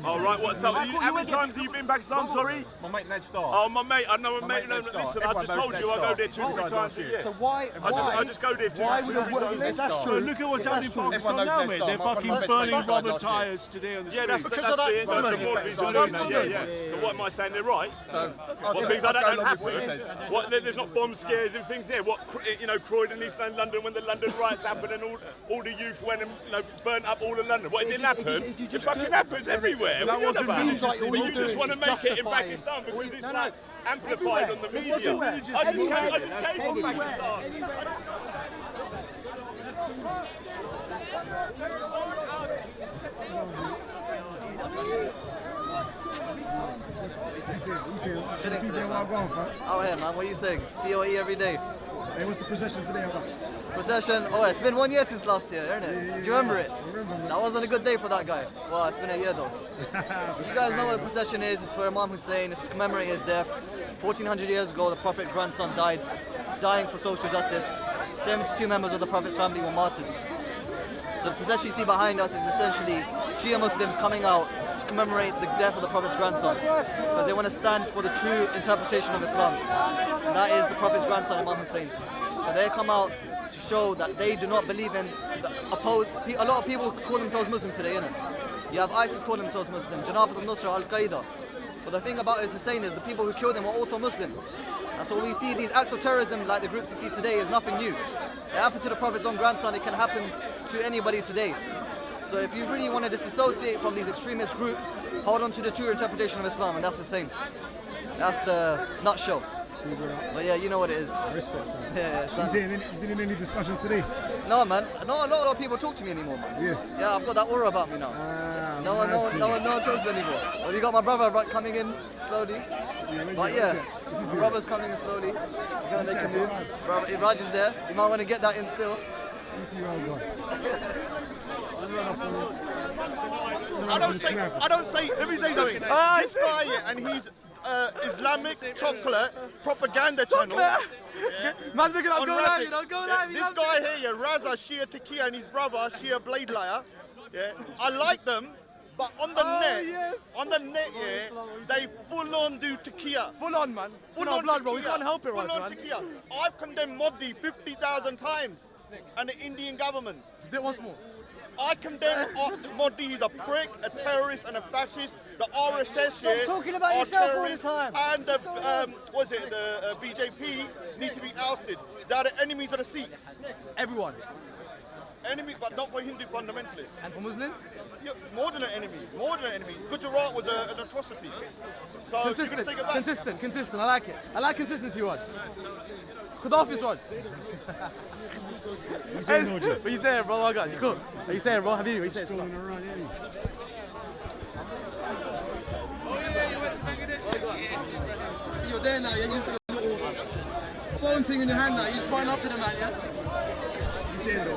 Oh, right, what's up? How many times have you been back, son? Sorry? My mate Ned Starr. Oh, my mate. I know a mate. No, listen, I just told you I go there 2-3 times a year. So why... I just go there 2-3 times a year. That's true. Look at what's happening in Pakistan now, mate. They're fucking burning rubber tyres today on the street. Yeah, that's the end of the Maudley's. Yeah. So what am I saying? They're right. What things like that don't happen? What? There's not bomb scares and things there. What? You know, Croydon, East London, when the London riots happened and all the youth went and burnt up all of London. What? It didn't happen. It fucking happens everywhere. What are you on about? But you just want to make it in Pakistan because it's like amplified on the media. I just came from Pakistan. Oh yeah, man, what are you saying? COE every day. Hey, what's the procession today about? Procession, it's been 1 year since last year, isn't it? Do you remember it? That wasn't a good day for that guy. Well, it's been a year though. You guys know what the procession is. It's for Imam Hussein. It's to commemorate his death. 1400 years ago, the Prophet's grandson died, dying for social justice. 72 members of the Prophet's family were martyred. So the procession you see behind us is essentially Shia Muslims coming out to commemorate the death of the Prophet's grandson, because they want to stand for the true interpretation of Islam, and that is the Prophet's grandson, Imam Hussein. So they come out to show that they do not believe in a lot of people call themselves Muslim today, innit? You have ISIS call themselves Muslim, Janabat al-Nusra, Al-Qaeda. But the thing about Hussein is the people who killed him are also Muslim. And so we see these acts of terrorism like the groups you see today is nothing new. It happened to the Prophet's own grandson, it can happen to anybody today. So if you really want to disassociate from these extremist groups, hold on to the true interpretation of Islam, and that's Hussein. That's the nutshell. But yeah, you know what it is. Respect. Yeah, it's You saying you been in any discussions today? No, man. Not a lot of people talk to me anymore, man. Yeah, I've got that aura about me now. No one talks anymore. Well, you got my brother coming in slowly. But yeah, my brother's coming in slowly. He's gonna make a move. Brother, if Raj is there, you might want to get that in still. I don't say, let me say something. This guy, yeah, and he's Islamic chocolate propaganda channel. Man's making up On go Razik. live, you know, go live. This guy here, yeah, Raza, Shia Takia, and his brother, Shia Blade Liar. Yeah, I like them, but on the net, yeah, they full on do Takia. Full on, man. Full on on blood, bro. We Takia. can't help it, Full right, on man. Takia. I've condemned Modi 50,000 times, and the Indian government. Do it once more. I condemn Modi. He's a prick, a terrorist, and a fascist. The RSS Stop talking about yourself all the time. And the the BJP need to be ousted. They are the enemies of the Sikhs. Everyone. Enemy, but not for Hindu fundamentalists. And for Muslims? Yeah, more than an enemy. More than an enemy. Gujarat was an atrocity. So you're gonna take it back. Consistent. I like it. I like consistency, Rod. Khudafis, Rod. You saying, Roger? What you saying, bro? I got you. Cool. What you saying, bro? Habibi, what you saying? Strolling around, yeah. See, you're there now, yeah? You just got a little phone thing in your hand now. You just run up to the man, yeah? You saying, though?